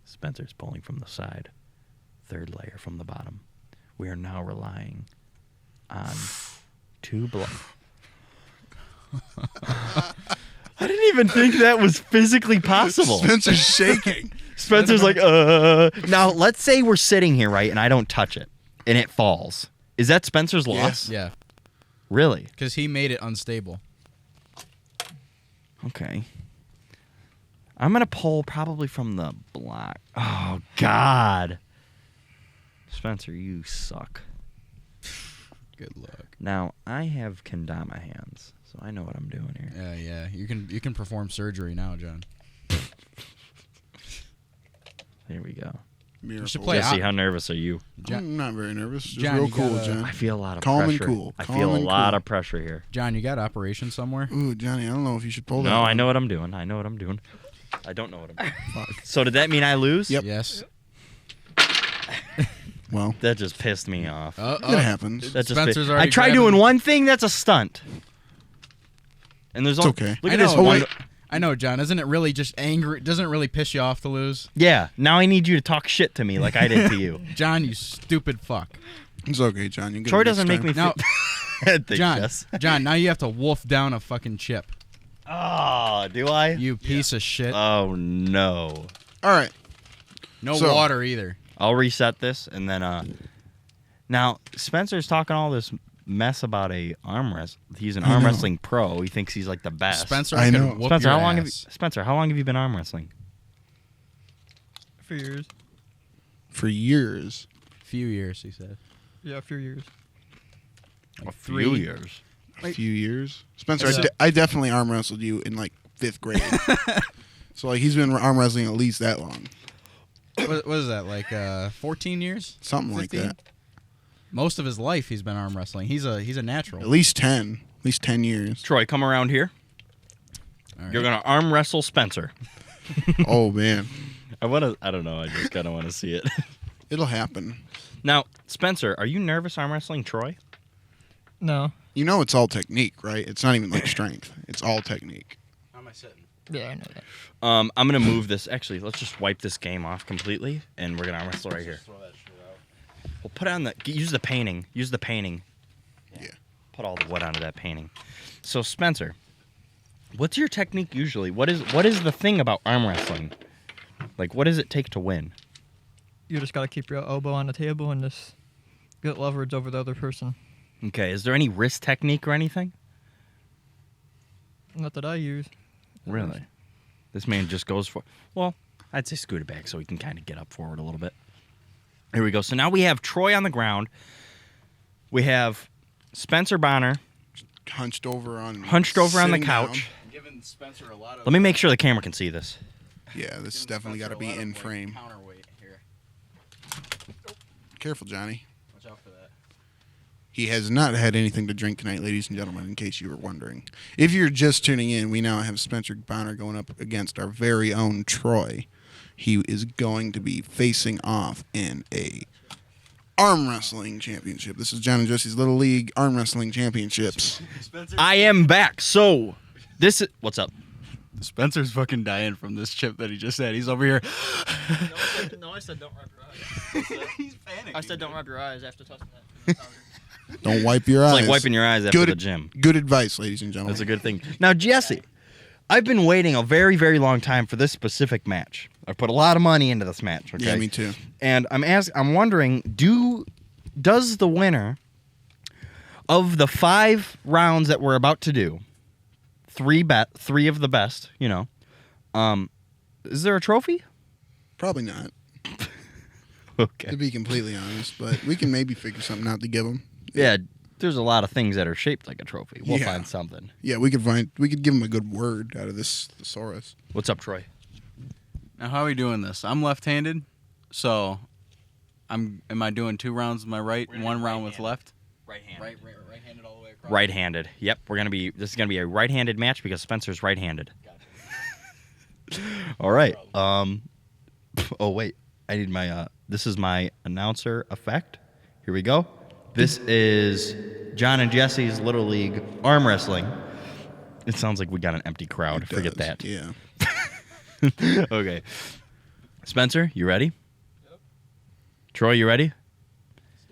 Spencer's pulling from the side. Third layer from the bottom. We are now relying on 2 blocks. I didn't even think that was physically possible. Spencer's shaking. Spencer's like, Now, let's say we're sitting here, right, and I don't touch it, and it falls. Is that Spencer's loss? Yeah, Really? because he made it unstable. Okay. I'm going to pull probably from the block. Oh, God. Spencer, you suck. Good luck. Now, I have kendama hands, so I know what I'm doing here. Yeah. You can perform surgery now, John. Here we go. Miracle. should play Jesse, out- how nervous are you? I'm not very nervous. Just John, real you cool, gotta- John. I feel a lot of Calm and pressure. cool. I Calm feel a and lot cool. of pressure here. John, you got operation somewhere? Ooh, Johnny, I don't know if you should pull that. No, one. I know what I'm doing. I know what I'm doing. I don't know what I'm doing. Fuck. So did that mean I lose? Yep. Yes. Well, That just pissed me off. it happens. That just Spencer's I already try grabbing- doing one thing, that's a stunt. And there's It's all, okay. Look I at this know. one. I know, John. Isn't it really just angry? Doesn't it really piss you off to lose? Yeah. Now I need you to talk shit to me like I did to you. John, you stupid fuck. It's okay, John. You Troy doesn't make me Now, feel. Thanks, John, Jess. John, now you have to wolf down a fucking chip. Oh, do I? You piece of shit. Oh no. All right. No so- water either. I'll reset this and then now Spencer's talking all this mess about a arm wrestling. He's an I arm know. wrestling pro. He thinks he's like the best. Spencer, I I know. can whoop Spencer, your how long ass. have you been arm wrestling? A few years. For years. Few years, he said. Yeah, a few years. Like Few years. A few years. Spencer, Yes, sir. I definitely arm wrestled you in like 5th grade. So like he's been arm wrestling at least that long. What is that? Like 14 years? Something like 15? that. Most of his life he's been arm wrestling. He's a natural. At least 10. At least 10 years. Troy, come around here. All right. You're gonna arm wrestle Spencer. Oh man. I don't know. I just kind of want to see it. It'll happen. Now, Spencer, are you nervous arm wrestling Troy? No. You know it's all technique, right? It's not even like strength. It's all technique. How am I sitting? Yeah, I know that. I'm gonna move this. Actually, let's just wipe this game off completely, and we're gonna arm wrestle right here. Throw that shit out. We'll put on the. Use the painting. Use the painting. Yeah. Put all the wood onto that painting. So Spencer, what's your technique usually? What is the thing about arm wrestling? Like, what does it take to win? You just gotta keep your elbow on the table and just get leverage over the other person. Okay. Is there any wrist technique or anything? Not that I use. Really? This man just goes for. Well, I'd say scoot it back so he can kind of get up forward a little bit. Here we go. So now we have Troy on the ground. We have Spencer Bonner Hunched over on the couch. down. Giving Spencer a lot of. Let me make sure the camera can see this. Yeah, this has definitely got to be in frame. Counterweight here. Careful, Johnny. Watch out for that. He has not had anything to drink tonight, ladies and gentlemen, in case you were wondering. If you're just tuning in, we now have Spencer Bonner going up against our very own Troy. He is going to be facing off in a arm wrestling championship. This is John and Jesse's Little League Arm Wrestling Championships. I am back. So this is what's up. Spencer's fucking dying from this chip that he just had. He's over here. No, I said don't rub your eyes. He's panicking. I said don't rub your eyes after touching that. Don't wipe your eyes. It's like wiping your eyes after Good- the gym. Good advice, ladies and gentlemen. That's a good thing. Now, Jesse, I've been waiting a very, very long time for this specific match. I put a lot of money into this match. Okay? Yeah, me too. And I'm wondering, does the winner of the 5 rounds that we're about to do, 3 of the best, is there a trophy? Probably not, Okay. to be completely honest, but we can maybe figure something out to give him. Yeah, there's a lot of things that are shaped like a trophy. We'll Yeah. find something. Yeah, we could give him a good word out of this thesaurus. What's up, Troy? Now, how are we doing this? I'm left-handed, so am I doing 2 rounds with my right and 1 round with left? Right-handed. Right-handed all the way across. Right-handed. Yep, this is gonna be a right-handed match because Spencer's right-handed. All right. Oh wait, I need my. This is my announcer effect. Here we go. This is John and Jesse's Little League Arm Wrestling. It sounds like we got an empty crowd. It Forget does, that. Yeah. Okay. Spencer, you ready? Yep. Troy, you ready?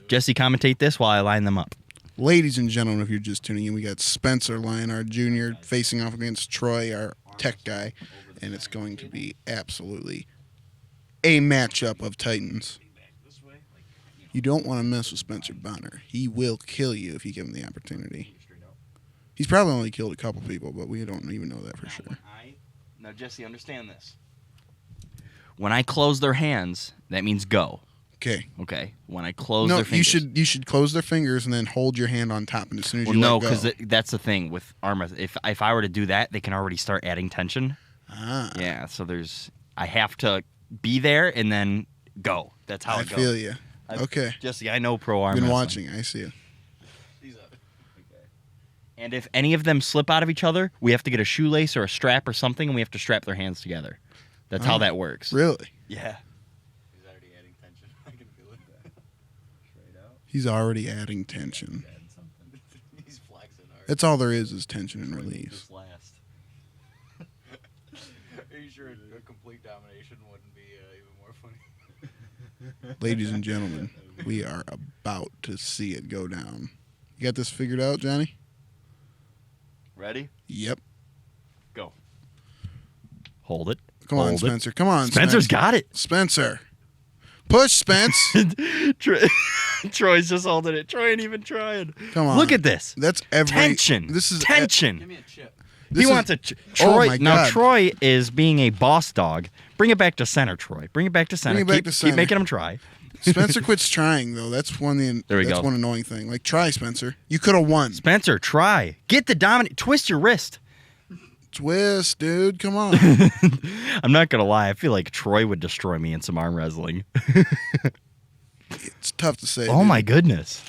Jesse, commentate this while I line them up. Ladies and gentlemen, if you're just tuning in, we got Spencer Lionard Jr. facing off against Troy, our tech guy, and it's going to be absolutely a matchup of titans. You don't want to mess with Spencer Bonner. He will kill you if you give him the opportunity. He's probably only killed a couple people, but we don't even know that for sure. Now, Jesse, understand this. When I close their hands, that means go. Okay. Okay. When I close No, their fingers. you should close their fingers and then hold your hand on top, and as soon as Well, you no, let go. because that's the thing with arm wrestling. If I were to do that, they can already start adding tension. Ah, Yeah, so I have to be there and then go. That's how I it goes. feel you. I've- Okay. Jesse, I know pro arm Been wrestling. watching. I see it. And if any of them slip out of each other, we have to get a shoelace or a strap or something, and we have to strap their hands together. That's how Oh, that works. Really? Yeah. He's already adding tension. I can feel it. Straight out. He's already adding tension. Adding something. He's flexing hard. That's all there is tension and release. Last. Are you sure a complete domination wouldn't be even more funny? Ladies and gentlemen, we are about to see it go down. You got this figured out, Johnny? Ready? Yep. Go. Hold it. Come on, Hold it. Spencer. Come on, Spencer's Spencer. got it. Spencer. Push, Spence. Troy's just holding it. Troy ain't even trying. Come on. Look at this. That's every Tension. This is tension. Give me a chip. This He is- wants a Oh Troy. my Now God. Troy is being a boss dog. Bring it back to center, Troy. Bring it back to center. Bring it back keep, to keep center. making him try. Spencer quits trying though. That's one There we go. one annoying thing. Like try, Spencer. You could have won. Spencer, try. Get the dominant. Twist your wrist. Twist, dude. Come on. I'm not gonna lie. I feel like Troy would destroy me in some arm wrestling. It's tough to say. Oh dude. my goodness.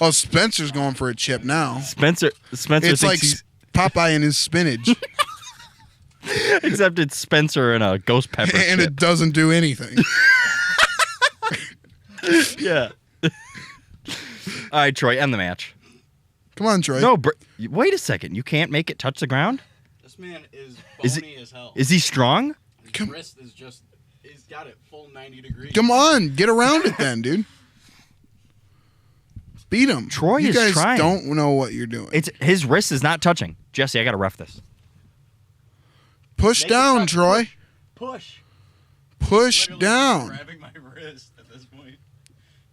Oh, Spencer's going for a chip now. Spencer It's thinks like he's, Popeye and his spinach, except it's Spencer and a ghost pepper. and chip. it doesn't do anything. Yeah. All right, Troy, end the match. Come on, Troy. No, wait a second. You can't make it touch the ground? This man is Is bony as hell. Is he strong? His wrist is just, he's got it full 90 degrees. Come on, get around it then, dude. Beat him. Troy you is guys trying. don't know what you're doing. His wrist is not touching. Jesse, I got to ref this. Push Make it down, touch. Troy. Push. Push Literally down. grabbing my wrist at this point.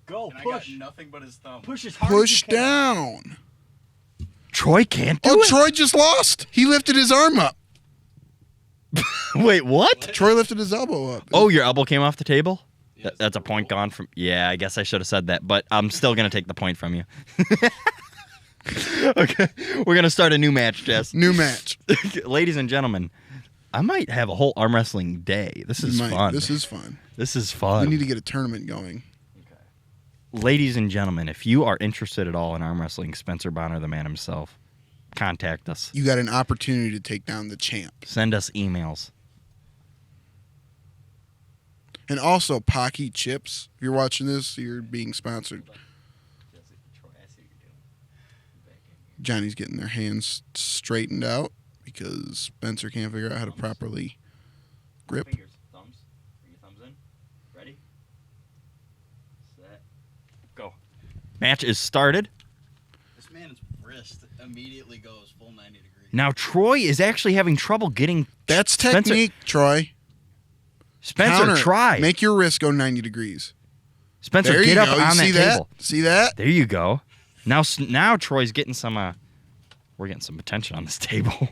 Go, And I got nothing but his thumb. Push as hard Push down. Troy can't do Oh, it. Troy just lost. He lifted his arm up. Wait, what? Troy lifted his elbow up. Oh, your elbow came off the table? Yes, That's a point gone from... Yeah, I guess I should have said that, but I'm still going to take the point from you. Okay, we're going to start a new match, Jess. New match. Ladies and gentlemen, I might have a whole arm wrestling day. This is fun. This is fun. This is fun. We need to get a tournament going. Ladies and gentlemen, if you are interested at all in arm wrestling, Spencer Bonner, the man himself, contact us. You got an opportunity to take down the champ. Send us emails. And also, Pocky Chips. If you're watching this, you're being sponsored. Johnny's getting their hands straightened out because Spencer can't figure out how to properly grip. Fingers, thumbs. Bring your thumbs in. Ready? Set. Go. Match is started. This man's wrist immediately goes full 90 degrees. Now Troy is actually having trouble getting... That's Spencer- technique, Troy. Spencer, Counter. try. Make your wrist go 90 degrees. Spencer, There get you up go. You on see that table. See that? There you go. Now Troy's getting some... we're getting some attention on this table.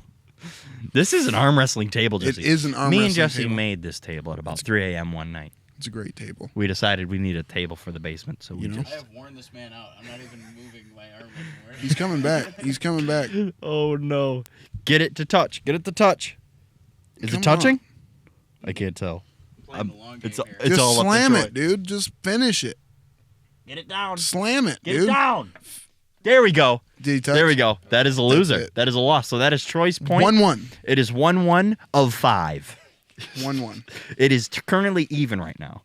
This is an arm wrestling table, Jesse. It is an arm Me and wrestling Jesse table. made this table at about 3 a.m. one night. It's a great table. We decided we need a table for the basement, so we You know? just... I have worn this man out. I'm not even moving my arm anymore. He's coming back. He's coming back. Oh, no. Get it to touch. Get it to touch. Is Come it touching? I can't tell. Playing the long game It's here. it's Just all up to slam Troy. it, dude. Just finish it. Get it down. Slam it, Get dude. it down. There we go. Did he touch? There we go. That is a loser. it. That is a loss. So that is Troy's point. 1-1. It is 1-1 of 5. 1-1. It is currently even right now.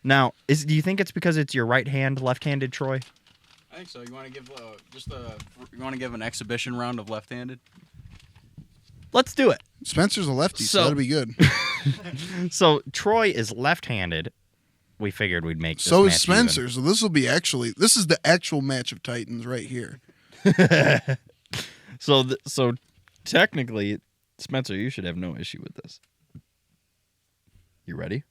Now, do you think it's because it's your right hand, left-handed, Troy? I think so. You want to give you want to give an exhibition round of left-handed? Let's do it. Spencer's a lefty, so So- that'll be good. So Troy is left-handed. We figured we'd make this So is match Spencer. So this is the actual match of Titans right here. even. So technically, Spencer, you should have no issue with this. You ready?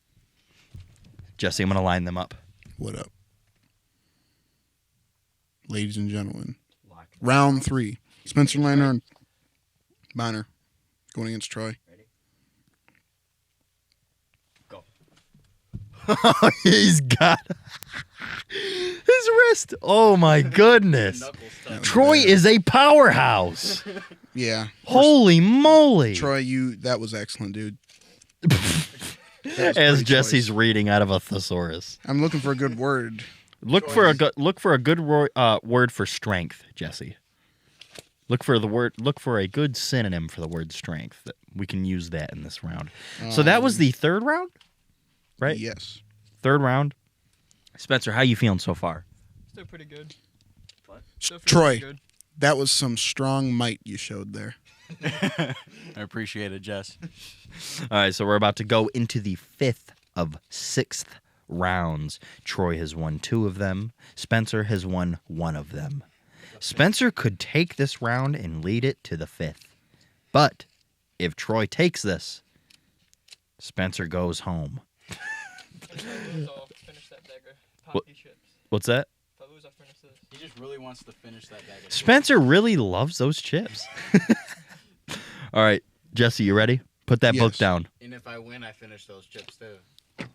Jesse, I'm going to line them up. What up? Ladies and gentlemen, round 3. Spencer Liner and Bonner going against Troy. Go. He's got his wrist. Oh, my goodness. Knuckles touch. Troy is a powerhouse. Yeah. Holy moly. Troy, that was excellent, dude. As great Jesse's choice. reading out of a thesaurus. I'm looking for a good word. Look for a good word for strength, Jesse. Look for a good synonym for the word strength. We can use that in this round. So that was the third round, right? Yes. Third round. Spencer, how you feeling so far? Still pretty good. Troy, that was some strong might you showed there. I appreciate it, Jess. All right, so we're about to go into the 5th of 6th rounds. Troy has won 2 of them. Spencer has won 1 of them. Spencer could take this round and lead it to the 5th. But if Troy takes this, Spencer goes home. What- What's that? He just really wants to finish that bag of Spencer really loves those chips. All right, Jesse, you ready? Put that book Yes. down. And if I win, I finish those chips too.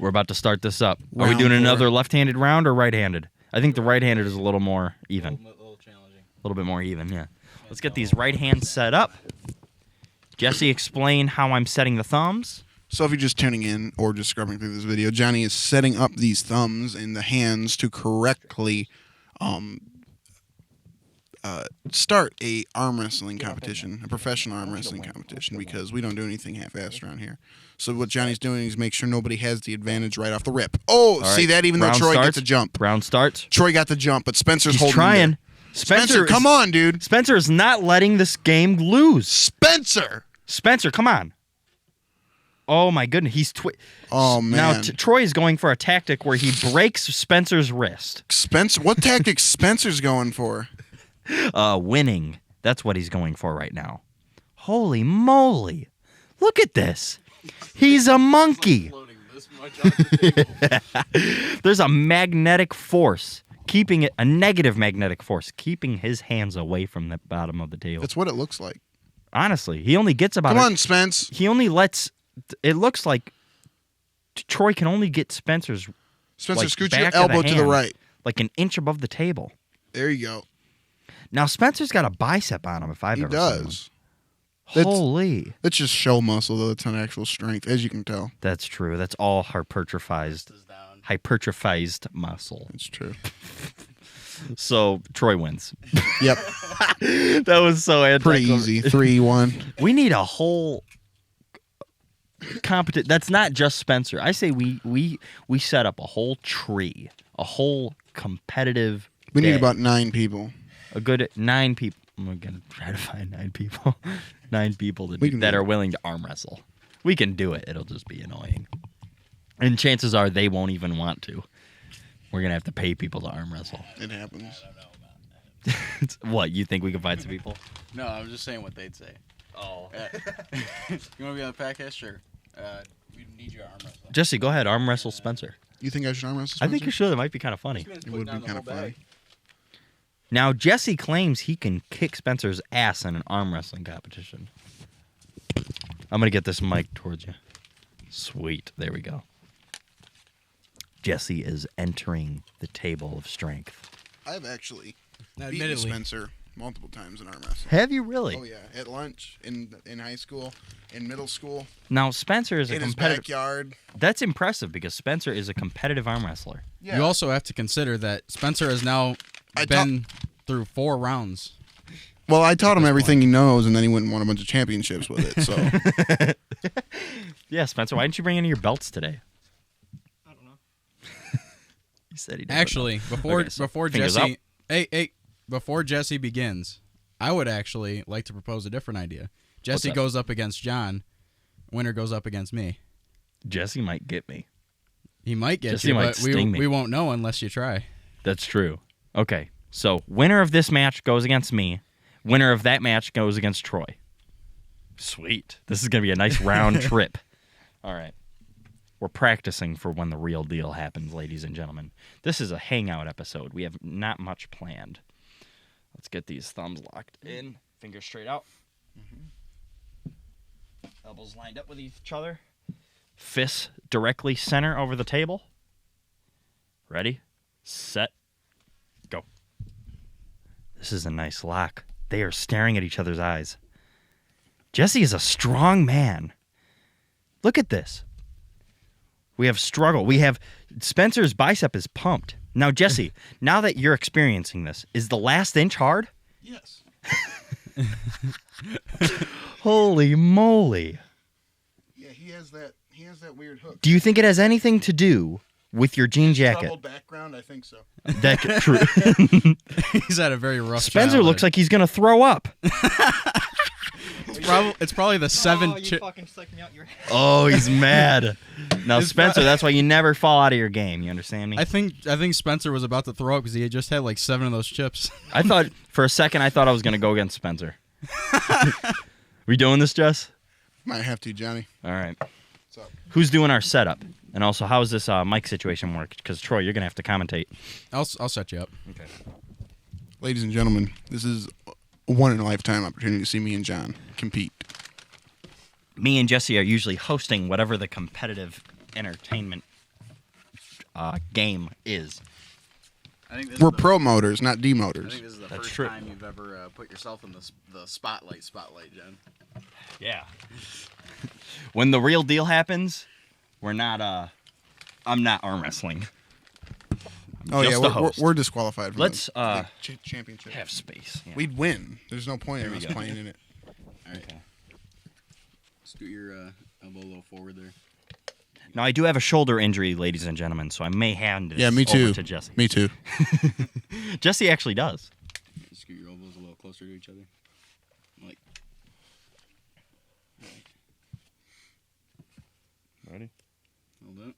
We're about to start this up. Are we Round doing 4. another left-handed round or right-handed? I think the right-handed is a little more even. A little challenging. A little bit more even, yeah. Let's get these right hands set up. Jesse, explain how I'm setting the thumbs. So if you're just tuning in or just scrubbing through this video, Johnny is setting up these thumbs and the hands to correctly start a arm wrestling competition, a professional arm wrestling competition, because we don't do anything half-assed around here. So what Johnny's doing is make sure nobody has the advantage right off the rip. Oh, All see right, that? Even though round Troy starts. gets a jump. Round starts. Troy got the jump, but Spencer's He's holding him trying. there. Spencer, come on, dude. Spencer is not letting this game lose. Spencer, come on. Oh my goodness, he's oh man. Now Troy is going for a tactic where he breaks Spencer's wrist. Spencer, what tactic Spencer's going for? Winning. That's what he's going for right now. Holy moly. Look at this. He's a monkey. There's a magnetic force a negative magnetic force keeping his hands away from the bottom of the table. That's what it looks like. Honestly, he only gets about Come on, Spence. He only lets it looks like Troy can only get Spencer's Spencer, scoot your elbow to the right. Like an inch above the table. There you go. Now Spencer's got a bicep on him if I've ever seen one. He does. Holy. That's just show muscle, though. It's not actual strength, as you can tell. That's true. That's all hypertrophied muscle. It's true. So Troy wins. Yep. That was so pretty easy. 3-1. We need a whole competition. That's not just Spencer. I say we set up a whole tree, a whole competitive. We need day. about 9 people. A good 9 people. We're gonna try to find 9 people. 9 people that are willing to arm wrestle. We can do it. It'll just be annoying. And chances are they won't even want to. We're going to have to pay people to arm wrestle. It happens. What, you think we can find some people? No, I was just saying what they'd say. Oh. You want to be on the podcast? Sure. We need you to arm wrestle. Jesse, go ahead. Arm wrestle Spencer. You think I should arm wrestle Spencer? I think you should. It might be kind of funny. It would be kind of funny. Now, Jesse claims he can kick Spencer's ass in an arm wrestling competition. I'm going to get this mic towards you. Sweet. There we go. Jesse is entering the table of strength. I've actually beaten admittedly Spencer multiple times in arm wrestling. Have you really? Oh, yeah. At lunch, in high school, in middle school. Now, Spencer is a in his competitive... backyard. That's impressive because Spencer is a competitive arm wrestler. Yeah. You also have to consider that Spencer has now been through 4 rounds. Well, I taught him everything he knows, and then he went and won a bunch of championships with it. So, yeah, Spencer, why didn't you bring any of your belts today? I don't know. He said he did. Actually, before fingers Jesse, up. before Jesse begins, I would actually like to propose a different idea. Jesse that? goes up against John. Winner goes up against me. Jesse might get me. He might get Jesse you, might but sting me. we won't know unless you try. That's true. Okay, so winner of this match goes against me. Winner of that match goes against Troy. Sweet. This is going to be a nice round trip. All right. We're practicing for when the real deal happens, ladies and gentlemen. This is a hangout episode. We have not much planned. Let's get these thumbs locked in. Fingers straight out. Elbows lined up with each other. Fists directly center over the table. Ready? Set. Go. This is a nice lock. They are staring at each other's eyes. Jesse is a strong man. Look at this. We have struggle. We have Spencer's bicep is pumped. Now, Jesse, now that you're experiencing this, is the last inch hard? yes. Holy moly. Yeah, he has that weird hook. Do you think it has anything to do with your jean jacket? Double background, I think so. That true. He's had a very rough Spencer looks like he's going to throw up. It's probably the 7 Oh, you fucking stuck me out your head. Oh, he's mad. Now, It's Spencer, pro- that's why you never fall out of your game. You understand me? I think Spencer was about to throw up because he had just had like 7 of those chips. I thought, for a second, I was going to go against Spencer. We doing this, Jess? Might have to, Johnny. All right. What's up? Who's doing our setup? And also, how does this mic situation work? Because, Troy, you're going to have to commentate. I'll set you up. Okay. Ladies and gentlemen, this is a one-in-a-lifetime opportunity to see me and John compete. Me and Jesse are usually hosting whatever the competitive entertainment game is. I think this We're promoters, not I demoters. think this is the That's first true. time you've ever put yourself in the spotlight, Jen. Yeah. When the real deal happens, we're not. I'm not arm wrestling. Oh just yeah, the host. we're disqualified from Let's, the championship. Have space. Yeah. We'd win. There's no point in There us we go. playing in it. All right. Scoot your elbow a little forward there. Now I do have a shoulder injury, ladies and gentlemen, so I may hand this Yeah, me too. over to Jesse. Me too. Jesse actually does. scoot your elbows a little closer to each other. Like. Ready? Hold up.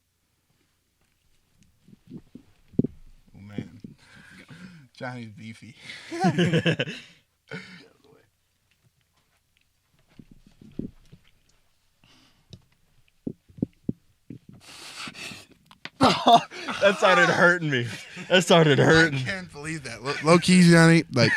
Oh man, Johnny's beefy. That started hurting me. That started I hurting. can't believe that. Low key, Johnny. Like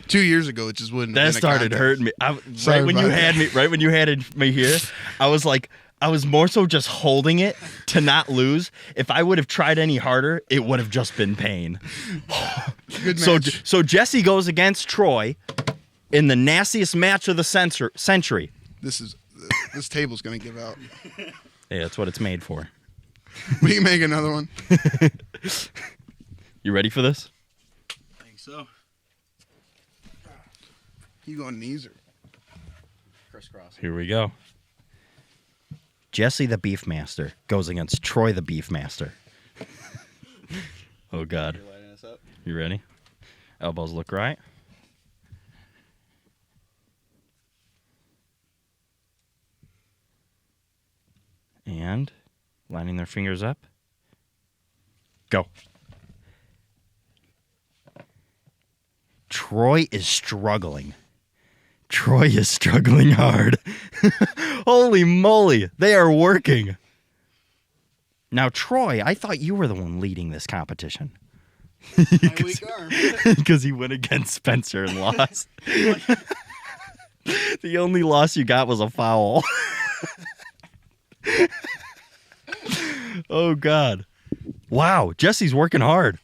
2 years ago, it just wouldn't. That have been a started contest. hurting me. Sorry Right when you about had that. me, right when you had me here, I was like, I was more so just holding it to not lose. If I would have tried any harder, it would have just been pain. Good So, match. so Jesse goes against Troy in the nastiest match of the century. This table's gonna give out. Yeah, that's what it's made for. We can make another one. You ready for this? I think so. You going knees or? Crisscross. Here we go. Jesse the Beefmaster goes against Troy the Beefmaster. Oh, God. You're lighting us up. You ready? Elbows look right. And lining their fingers up. Go. Troy is struggling. Troy is struggling hard. Holy moly, they are working. Now, Troy, I thought you were the one leading this competition. My weak arm. Because he went against Spencer and lost. The only loss you got was a foul. Oh, God. Wow, Jesse's working hard.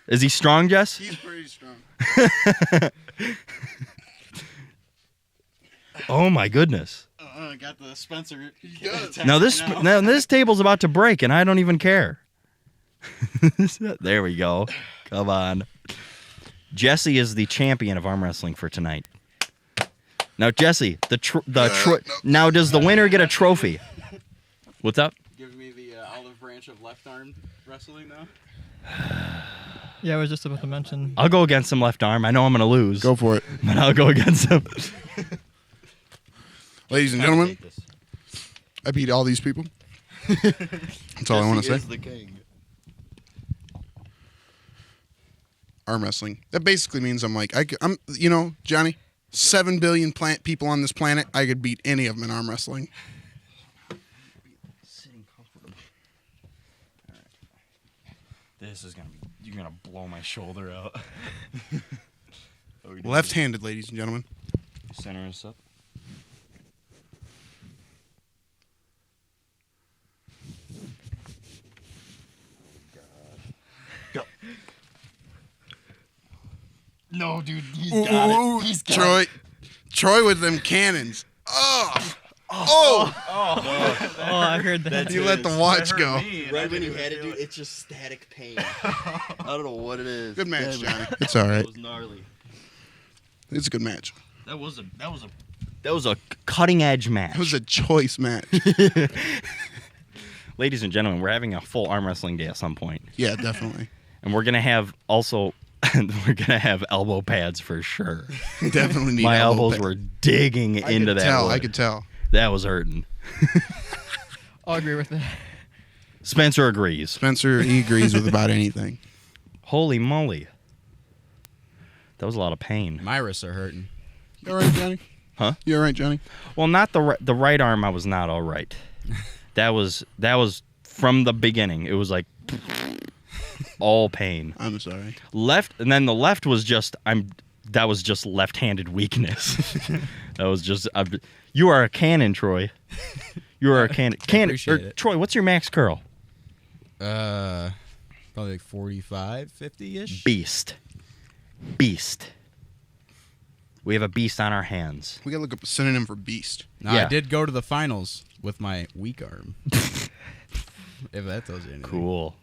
Is he strong, Jess? He's pretty strong. Oh, my goodness. Got the Spencer. He does. Now this table's about to break, and I don't even care. There we go. Come on. Jesse is the champion of arm wrestling for tonight. Now, Jesse, now does the winner get a trophy? What's up? Give me the olive branch of left arm wrestling now. Yeah, I was just about to mention. I'll go against him left arm. I know I'm going to lose. Go for it, But I'll go against him. ladies and gentlemen. I beat all these people. That's all I want to say. the king. Arm wrestling. That basically means I'm like I'm you know, Johnny, 7 billion people on this planet. I could beat any of them in arm wrestling. Sitting comfortable. All right. This is gonna be. You're gonna blow my shoulder out. Left-handed, ladies and gentlemen. Center us up. Go. No, dude, he's got it. He's got it. Troy with them cannons. Oh, oh! Oh, I heard that. You let the watch go. Right when you had it, dude, it's just static pain. I don't know what it is. Good match, Johnny. It's all right. That was gnarly. It's a good match. That was a cutting edge match. It was a choice match. Ladies and gentlemen, we're having a full arm wrestling day at some point, Yeah, definitely. and we're gonna have also. We're gonna have elbow pads for sure. Definitely need My elbow elbows pad. were digging I into could that tell. wood. I could tell. That was hurting. I'll agree with that. Spencer agrees. Spencer, he agrees with about anything. Holy moly. That was a lot of pain. My wrists are hurting. You all right, Johnny? Huh? You all right, Johnny? Well, not the right arm. I was not all right. That was from the beginning. It was like all pain. I'm sorry. Left, and then the left was just that was just left-handed weakness. That was just you are a cannon, Troy. You are a cannon. appreciate it. Troy, what's your max curl? Probably like 45, 50-ish. Beast. We have a beast on our hands. We gotta look up a synonym for beast. No, Yeah. I did go to the finals with my weak arm. If that tells you anything. Cool.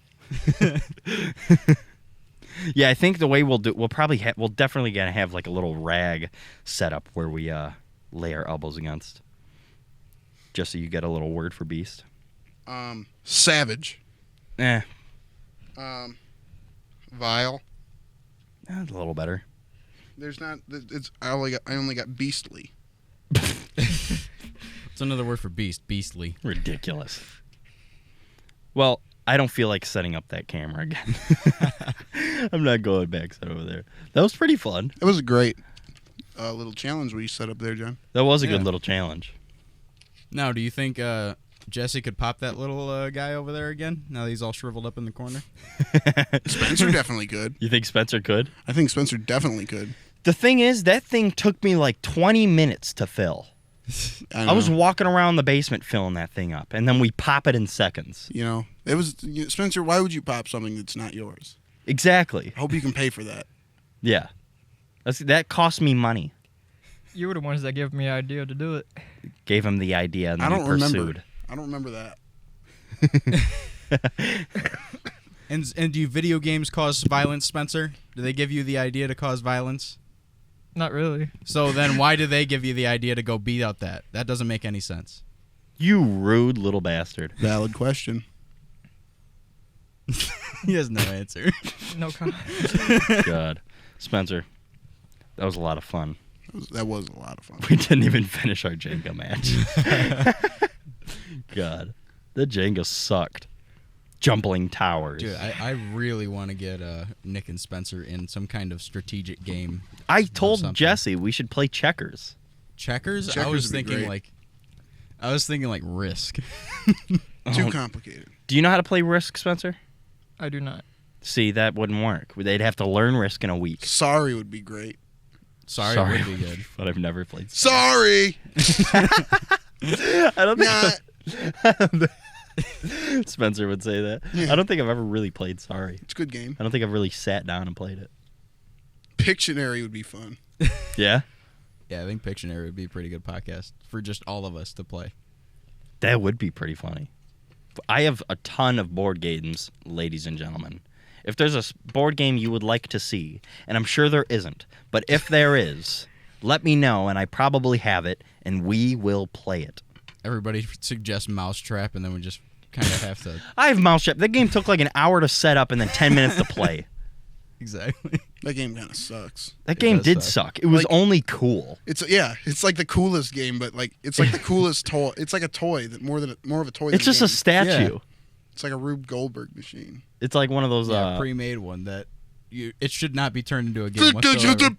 Yeah, I think the way we'll definitely gonna have like a little rag set up where we lay our elbows against. Just so you get a little word for beast. Savage. Eh. Vile. That's a little better. There's not. It's I only got beastly. It's another word for beast. Beastly. Ridiculous. Well, I don't feel like setting up that camera again. I'm not going back set over there. That was pretty fun. It was a great little challenge we set up there, John. That was a Yeah. good little challenge. Now, do you think Jesse could pop that little guy over there again? Now that he's all shriveled up in the corner. Spencer definitely could. You think Spencer could? I think Spencer definitely could. The thing is, that thing took me like 20 minutes to fill. I was walking around the basement filling that thing up, and then we pop it in seconds. You know, it was Spencer. Why would you pop something that's not yours? Exactly. I hope you can pay for that. Yeah. That cost me money. You were the ones that gave me the idea to do it. Gave him the idea, and then I he don't remember. pursued. I don't remember that. And do video games cause violence, Spencer? Do they give you the idea to cause violence? Not really. So then why do they give you the idea to go beat out that? That doesn't make any sense. You rude little bastard. Valid question. He has no answer. No comment. God. Spencer, that was a lot of fun. That was a lot of fun. We didn't even finish our Jenga match. God. The Jenga sucked. Jumbling towers. Dude, I really want to get Nick and Spencer in some kind of strategic game. I told something. Jesse we should play checkers. Checkers? Checkers I was would be thinking great. like Risk. Too complicated. Do you know how to play Risk, Spencer? I do not. See, that wouldn't work. They'd have to learn Risk in a week. Sorry would be great. Sorry, it would be good. But I've never played. Sorry. I don't think Nah. Spencer would say that. Yeah. I don't think I've ever really played Sorry. It's a good game. I don't think I've really sat down and played it. Pictionary would be fun. Yeah? Yeah, I think Pictionary would be a pretty good podcast for just all of us to play. That would be pretty funny. I have a ton of board games, ladies and gentlemen. If there's a board game you would like to see, and I'm sure there isn't, but if there is, let me know, and I probably have it, and we will play it. Everybody suggests Mousetrap, and then we just kind of have to... I have Mousetrap. That game took like an hour to set up and then 10 minutes to play. Exactly. That game kind of sucks. That game does did suck. suck. It was Like- only cool. It's like the coolest game, but like it's like the coolest toy. It's like a toy that more of a toy. It's than just a game. statue. Yeah. It's like a Rube Goldberg machine. It's like one of those. Yeah, pre-made one that it should not be turned into a game whatsoever.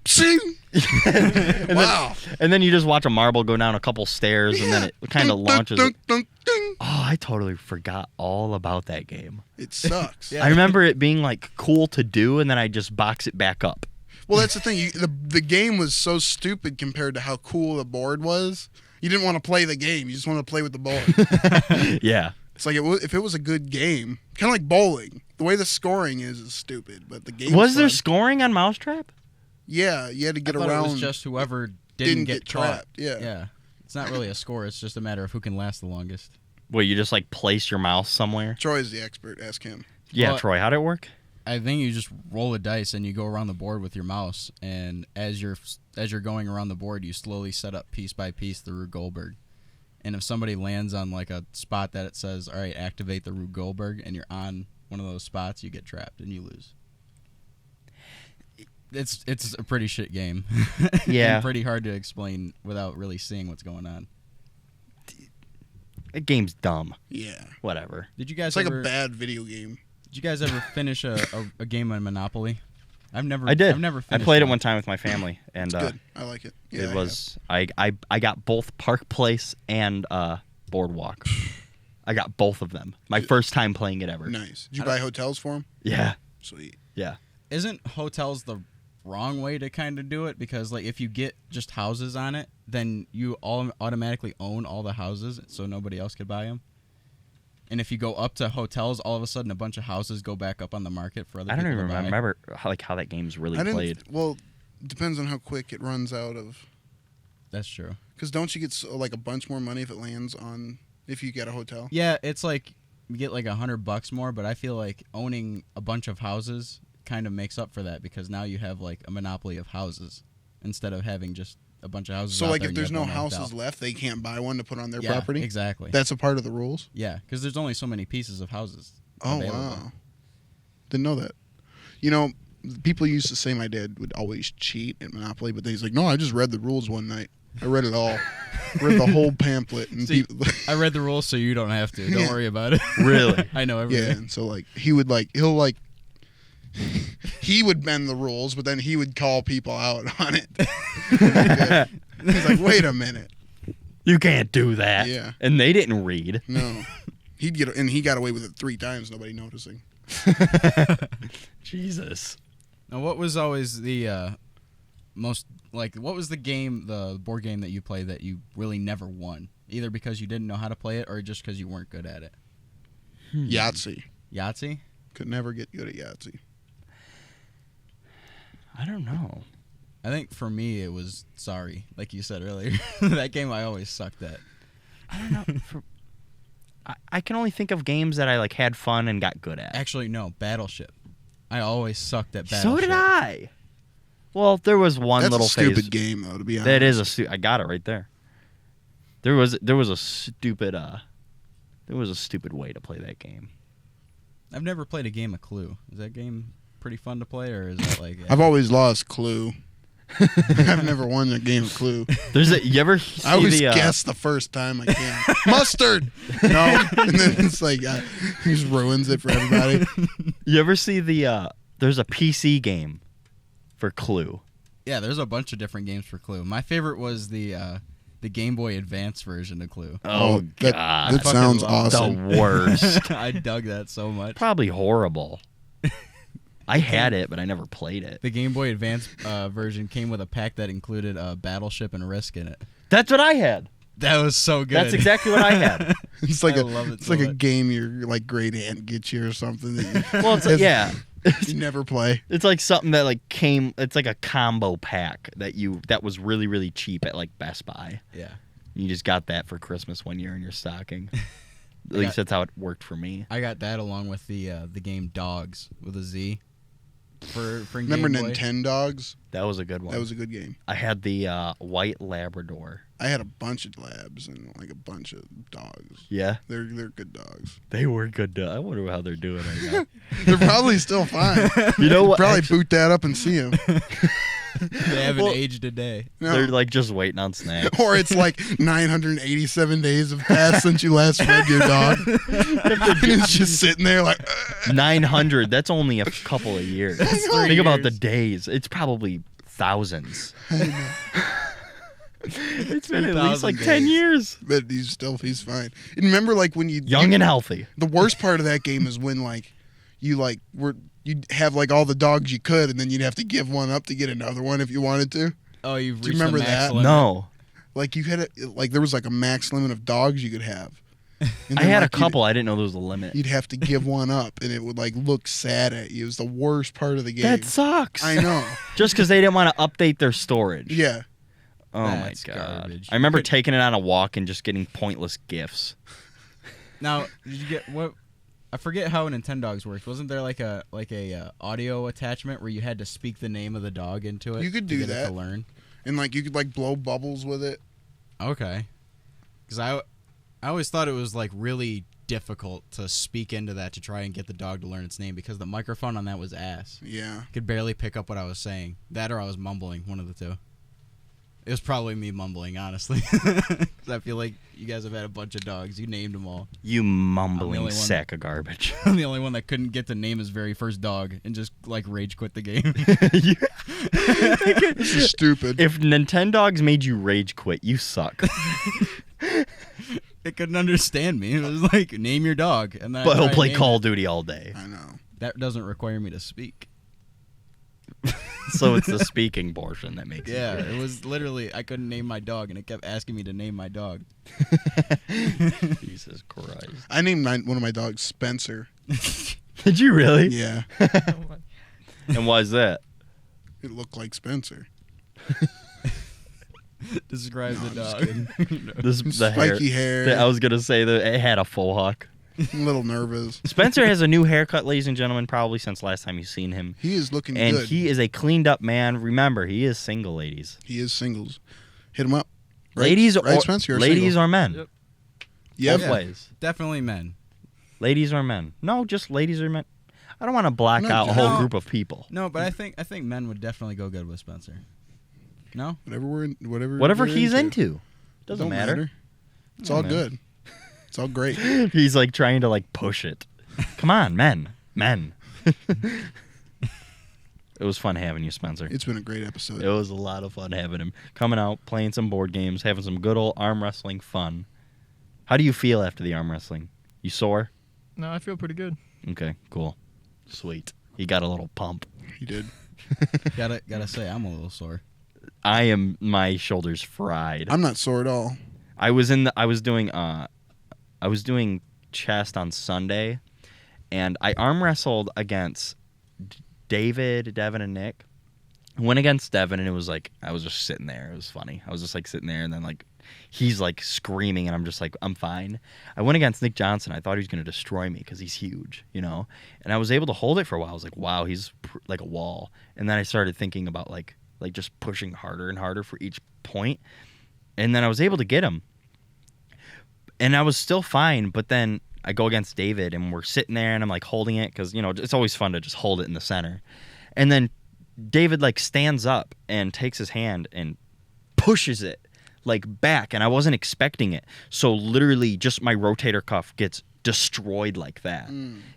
Wow. And then you just watch a marble go down a couple stairs, and then it kind of launches. Dunk, dunk, dunk. Oh, I totally forgot all about that game. It sucks. Yeah. I remember it being like cool to do, and then I just box it back up. Well, that's the thing. The game was so stupid compared to how cool the board was. You didn't want to play the game. You just wanted to play with the board. Yeah. It's like if it was a good game, kind of like bowling. The way the scoring is stupid, but the game Was there fun. scoring on Mousetrap? Yeah, you had to I get thought around. it was just whoever didn't get caught. trapped. Yeah. Yeah. It's not really a score. It's just a matter of who can last the longest. Where you just like place your mouse somewhere? Troy is the expert. Ask him. Yeah, Well, Troy, how'd it work? I think you just roll a dice and you go around the board with your mouse, and as you're going around the board, you slowly set up piece by piece the Rube Goldberg. And if somebody lands on like a spot that it says, "All right, activate the Rube Goldberg," and you're on one of those spots, you get trapped and you lose. It's a pretty shit game. Yeah. And pretty hard to explain without really seeing what's going on. That game's dumb. Yeah. Whatever. Did you guys It's like ever a bad video game. Did you guys ever finish a game on Monopoly? I did. I've never I finished played it one. one time with my family, and It's good. I like it. Yeah, it was I got both Park Place and Boardwalk. I got both of them. My first time playing it ever. Nice. Did you buy hotels for him? Yeah. Sweet. Yeah. Isn't hotels the wrong way to kind of do it? Because like if you get just houses on it, then you all automatically own all the houses, so nobody else could buy them. And if you go up to hotels, all of a sudden a bunch of houses go back up on the market for other I people don't to even buy. remember how that game's really I didn't. played. Well, depends on how quick it runs out of. That's true. Because don't you get like a bunch more money if it lands on if you get a hotel? Yeah, it's like you get like $100 more, but I feel like owning a bunch of houses kind of makes up for that because now you have like a monopoly of houses instead of having just a bunch of houses. So out like there if and you there's have no one houses hotel. left, they can't buy one to put on their Yeah, property. exactly. That's a part of the rules. Yeah, because there's only so many pieces of houses. Oh available. wow. Didn't know that. You know, people used to say my dad would always cheat at Monopoly, but then he's like, no, I just read the rules one night. I read it all. Read the whole pamphlet. And See, I read the rules so you don't have to. Don't worry about it. Really? I know yeah, everything. and so like he would bend the rules, but then he would call people out on it. He's like, wait a minute. You can't do that. Yeah. And they didn't read. No. He got away with it 3 times, nobody noticing. Jesus. Now, what was always the most, like, what was the board game that you played that you really never won? Either because you didn't know how to play it or just because you weren't good at it? Yahtzee. Yahtzee? Could never get good at Yahtzee. I don't know. I think for me it was Sorry, like you said earlier. That game I always sucked at. I don't know. I can only think of games that I like had fun and got good at. Actually, no, Battleship. I always sucked at Battleship. So did I. Well, there was one That's little a stupid phase. game, though, to be honest. That is I got it right there. There was a stupid way to play that game. I've never played a game of Clue. Is that game pretty fun to play, or is that like... I've always lost Clue. I've never won a game of Clue. You ever see I always the guess the first time I can. Mustard! No. And then it's like, he just ruins it for everybody. You ever see there's a PC game for Clue. Yeah, there's a bunch of different games for Clue. My favorite was the Game Boy Advance version of Clue. Oh, that, God. That sounds love awesome. The worst. I dug that so much. Probably horrible. I had it, but I never played it. The Game Boy Advance version came with a pack that included Battleship and Risk in it. That's what I had. That was so good. That's exactly what I had. It's like I love it it's so like a much. game your like great aunt gets you or something that Well, it's like, yeah. you never play. It's like something that like it's like a combo pack that was really, really cheap at like Best Buy. Yeah. You just got that for Christmas one year in your stocking. At least that's how it worked for me. I got that along with the game Dogs with a Z. For Remember Game Boy. Nintendogs? That was a good one. That was a good game. I had the white Labrador. I had a bunch of labs and like a bunch of dogs. Yeah, They're good dogs. they were good. I wonder how they're doing right now. They're probably still fine. You know what? Probably Actually, boot that up and see them. They haven't Well- aged a day. they're like just waiting on snacks. Or it's like 987 days have passed since you last fed your dog. And it's just sitting there like, 900. That's only a couple of years. know. Think about the days. It's probably thousands. It's been at least 2,000 like 10 days. "Ugh." years. But he's fine. And remember like when you Young and healthy. the worst part of that game is when like you'd have like all the dogs you could, and then you'd have to give one up to get another one if you wanted to. Oh, you've Do you reached remember the max that? limit? No. Like you had like there was like a max limit of dogs you could have. And I then, had a like, couple. I didn't know there was a limit. You'd have to give one up, and it would like look sad at you. It was the worst part of the game. That sucks. I know. Just because they didn't want to update their storage. Yeah. Oh That's my God. garbage. I remember Could- taking it on a walk and just getting pointless gifts. Now, did you get what? I forget how Nintendogs works. Wasn't there like a audio attachment where you had to speak the name of the dog into it? You could to do get it that. to learn. And like you could like blow bubbles with it. Okay. Because I always thought it was like really difficult to speak into that to try and get the dog to learn its name because the microphone on that was ass. Yeah. I could barely pick up what I was saying. That or I was mumbling, one of the two. It was probably me mumbling, honestly. 'Cause I feel like you guys have had a bunch of dogs. You named them all. You I'm the mumbling only one. sack of garbage. I'm the only one that couldn't get to name his very first dog and just like rage quit the game. This is stupid. If Nintendogs made you rage quit, you suck. It couldn't understand me. It was like, name your dog. And then But I'd he'll try play and name Call it. of Duty all day. I know. That doesn't require me to speak. So it's the speaking portion that makes Yeah, it it was literally, I couldn't name my dog, and it kept asking me to name my dog. great. Jesus Christ. I named one of my dogs Spencer. Did you really? Yeah. And why is that? It looked like Spencer. Describe No, the I'm dog. The hair. Spiky hair. I was gonna say that it had a full hawk. I'm a little nervous. Spencer has a new haircut, ladies and gentlemen, probably since last time you've seen him. He is looking And good. he is a cleaned up man. Remember, he is single, ladies. He is singles. Hit him up. Right? Ladies right, or Spencer, you're ladies single. or men. Yep. Yep. Both ways. Definitely men. Ladies or men. No, just ladies or men. I don't want to block No, out a whole no. group of people. No, but I think men would definitely go good with Spencer. No? Whatever Whatever he's into. Doesn't Don't matter. It's Don't all matter. good. It's all great. He's like trying to like push it. Come on, men. It was fun having you, Spencer. It's been a great episode. It was a lot of fun having him coming out, playing some board games, having some good old arm wrestling fun. How do you feel after the arm wrestling? You sore? No, I feel pretty good. Okay, cool. Sweet. He got a little pump. He did. Gotta say, I'm a little sore. My shoulders fried. I'm not sore at all. I was doing chest on Sunday, and I arm wrestled against David, Devin, and Nick. I went against Devin, and it was like I was just sitting there. It was funny. I was just like sitting there, and then like he's like screaming, and I'm just like, I'm fine. I went against Nick Johnson. I thought he was going to destroy me because he's huge, you know. And I was able to hold it for a while. I was like, wow, he's like a wall. And then I started thinking about like just pushing harder and harder for each point. And then I was able to get him. And I was still fine, but then I go against David, and we're sitting there, and I'm like holding it because, you know, it's always fun to just hold it in the center. And then David like stands up and takes his hand and pushes it like back, and I wasn't expecting it. So literally just my rotator cuff gets destroyed like that.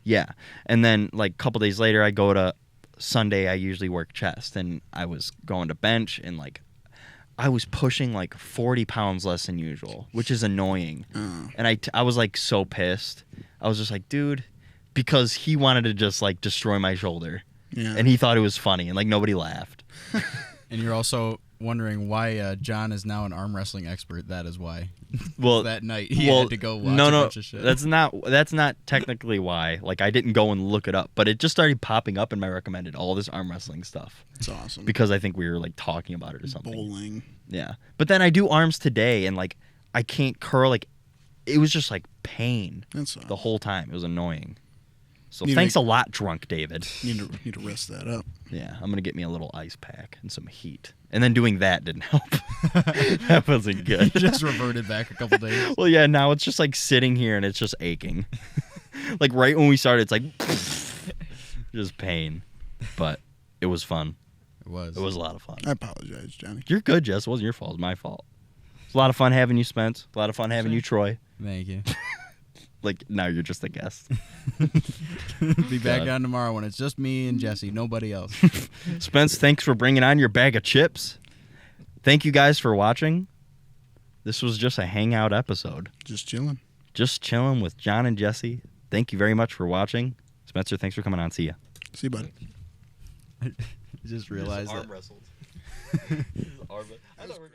Yeah. And then like a couple days later, I go to Sunday, I usually work chest, and I was going to bench, and like I was pushing like 40 pounds less than usual, which is annoying. And I was like so pissed. I was just like, dude, because he wanted to just like destroy my shoulder. Yeah. And he thought it was funny, and like nobody laughed. And you're also wondering why John is now an arm wrestling expert. That is why. Well, That night he had to go watch a bunch of shit. that's not technically why. Like I didn't go and look it up, but it just started popping up in my recommended, all this arm wrestling stuff, It's awesome. because I think we were like talking about it or something. Bowling. Yeah. But then I do arms today, and like I can't curl. Like it was just like pain That's the whole time. It was annoying. So You thanks make- a lot, drunk David. Need to rest that up. Yeah, I'm gonna get me a little ice pack and some heat. And then doing that didn't help. That wasn't good. He just reverted back a couple days. Well, yeah, now it's just like sitting here and it's just aching. Like right when we started, it's like just pain. But it was fun. It was. It was a lot of fun. I apologize, Johnny. You're good, Jess. It wasn't your fault. It was my fault. It's a lot of fun having you, Spence. A lot of fun having you, Troy. Thank you. Like now you're just a guest. Be back God. on tomorrow when it's just me and Jesse, nobody else. Spence, thanks for bringing on your bag of chips. Thank you guys for watching. This was just a hangout episode. Just chilling. Just chilling with John and Jesse. Thank you very much for watching. Spencer, thanks for coming on. See ya. See you, bud. Just realized that. wrestled. I thought we were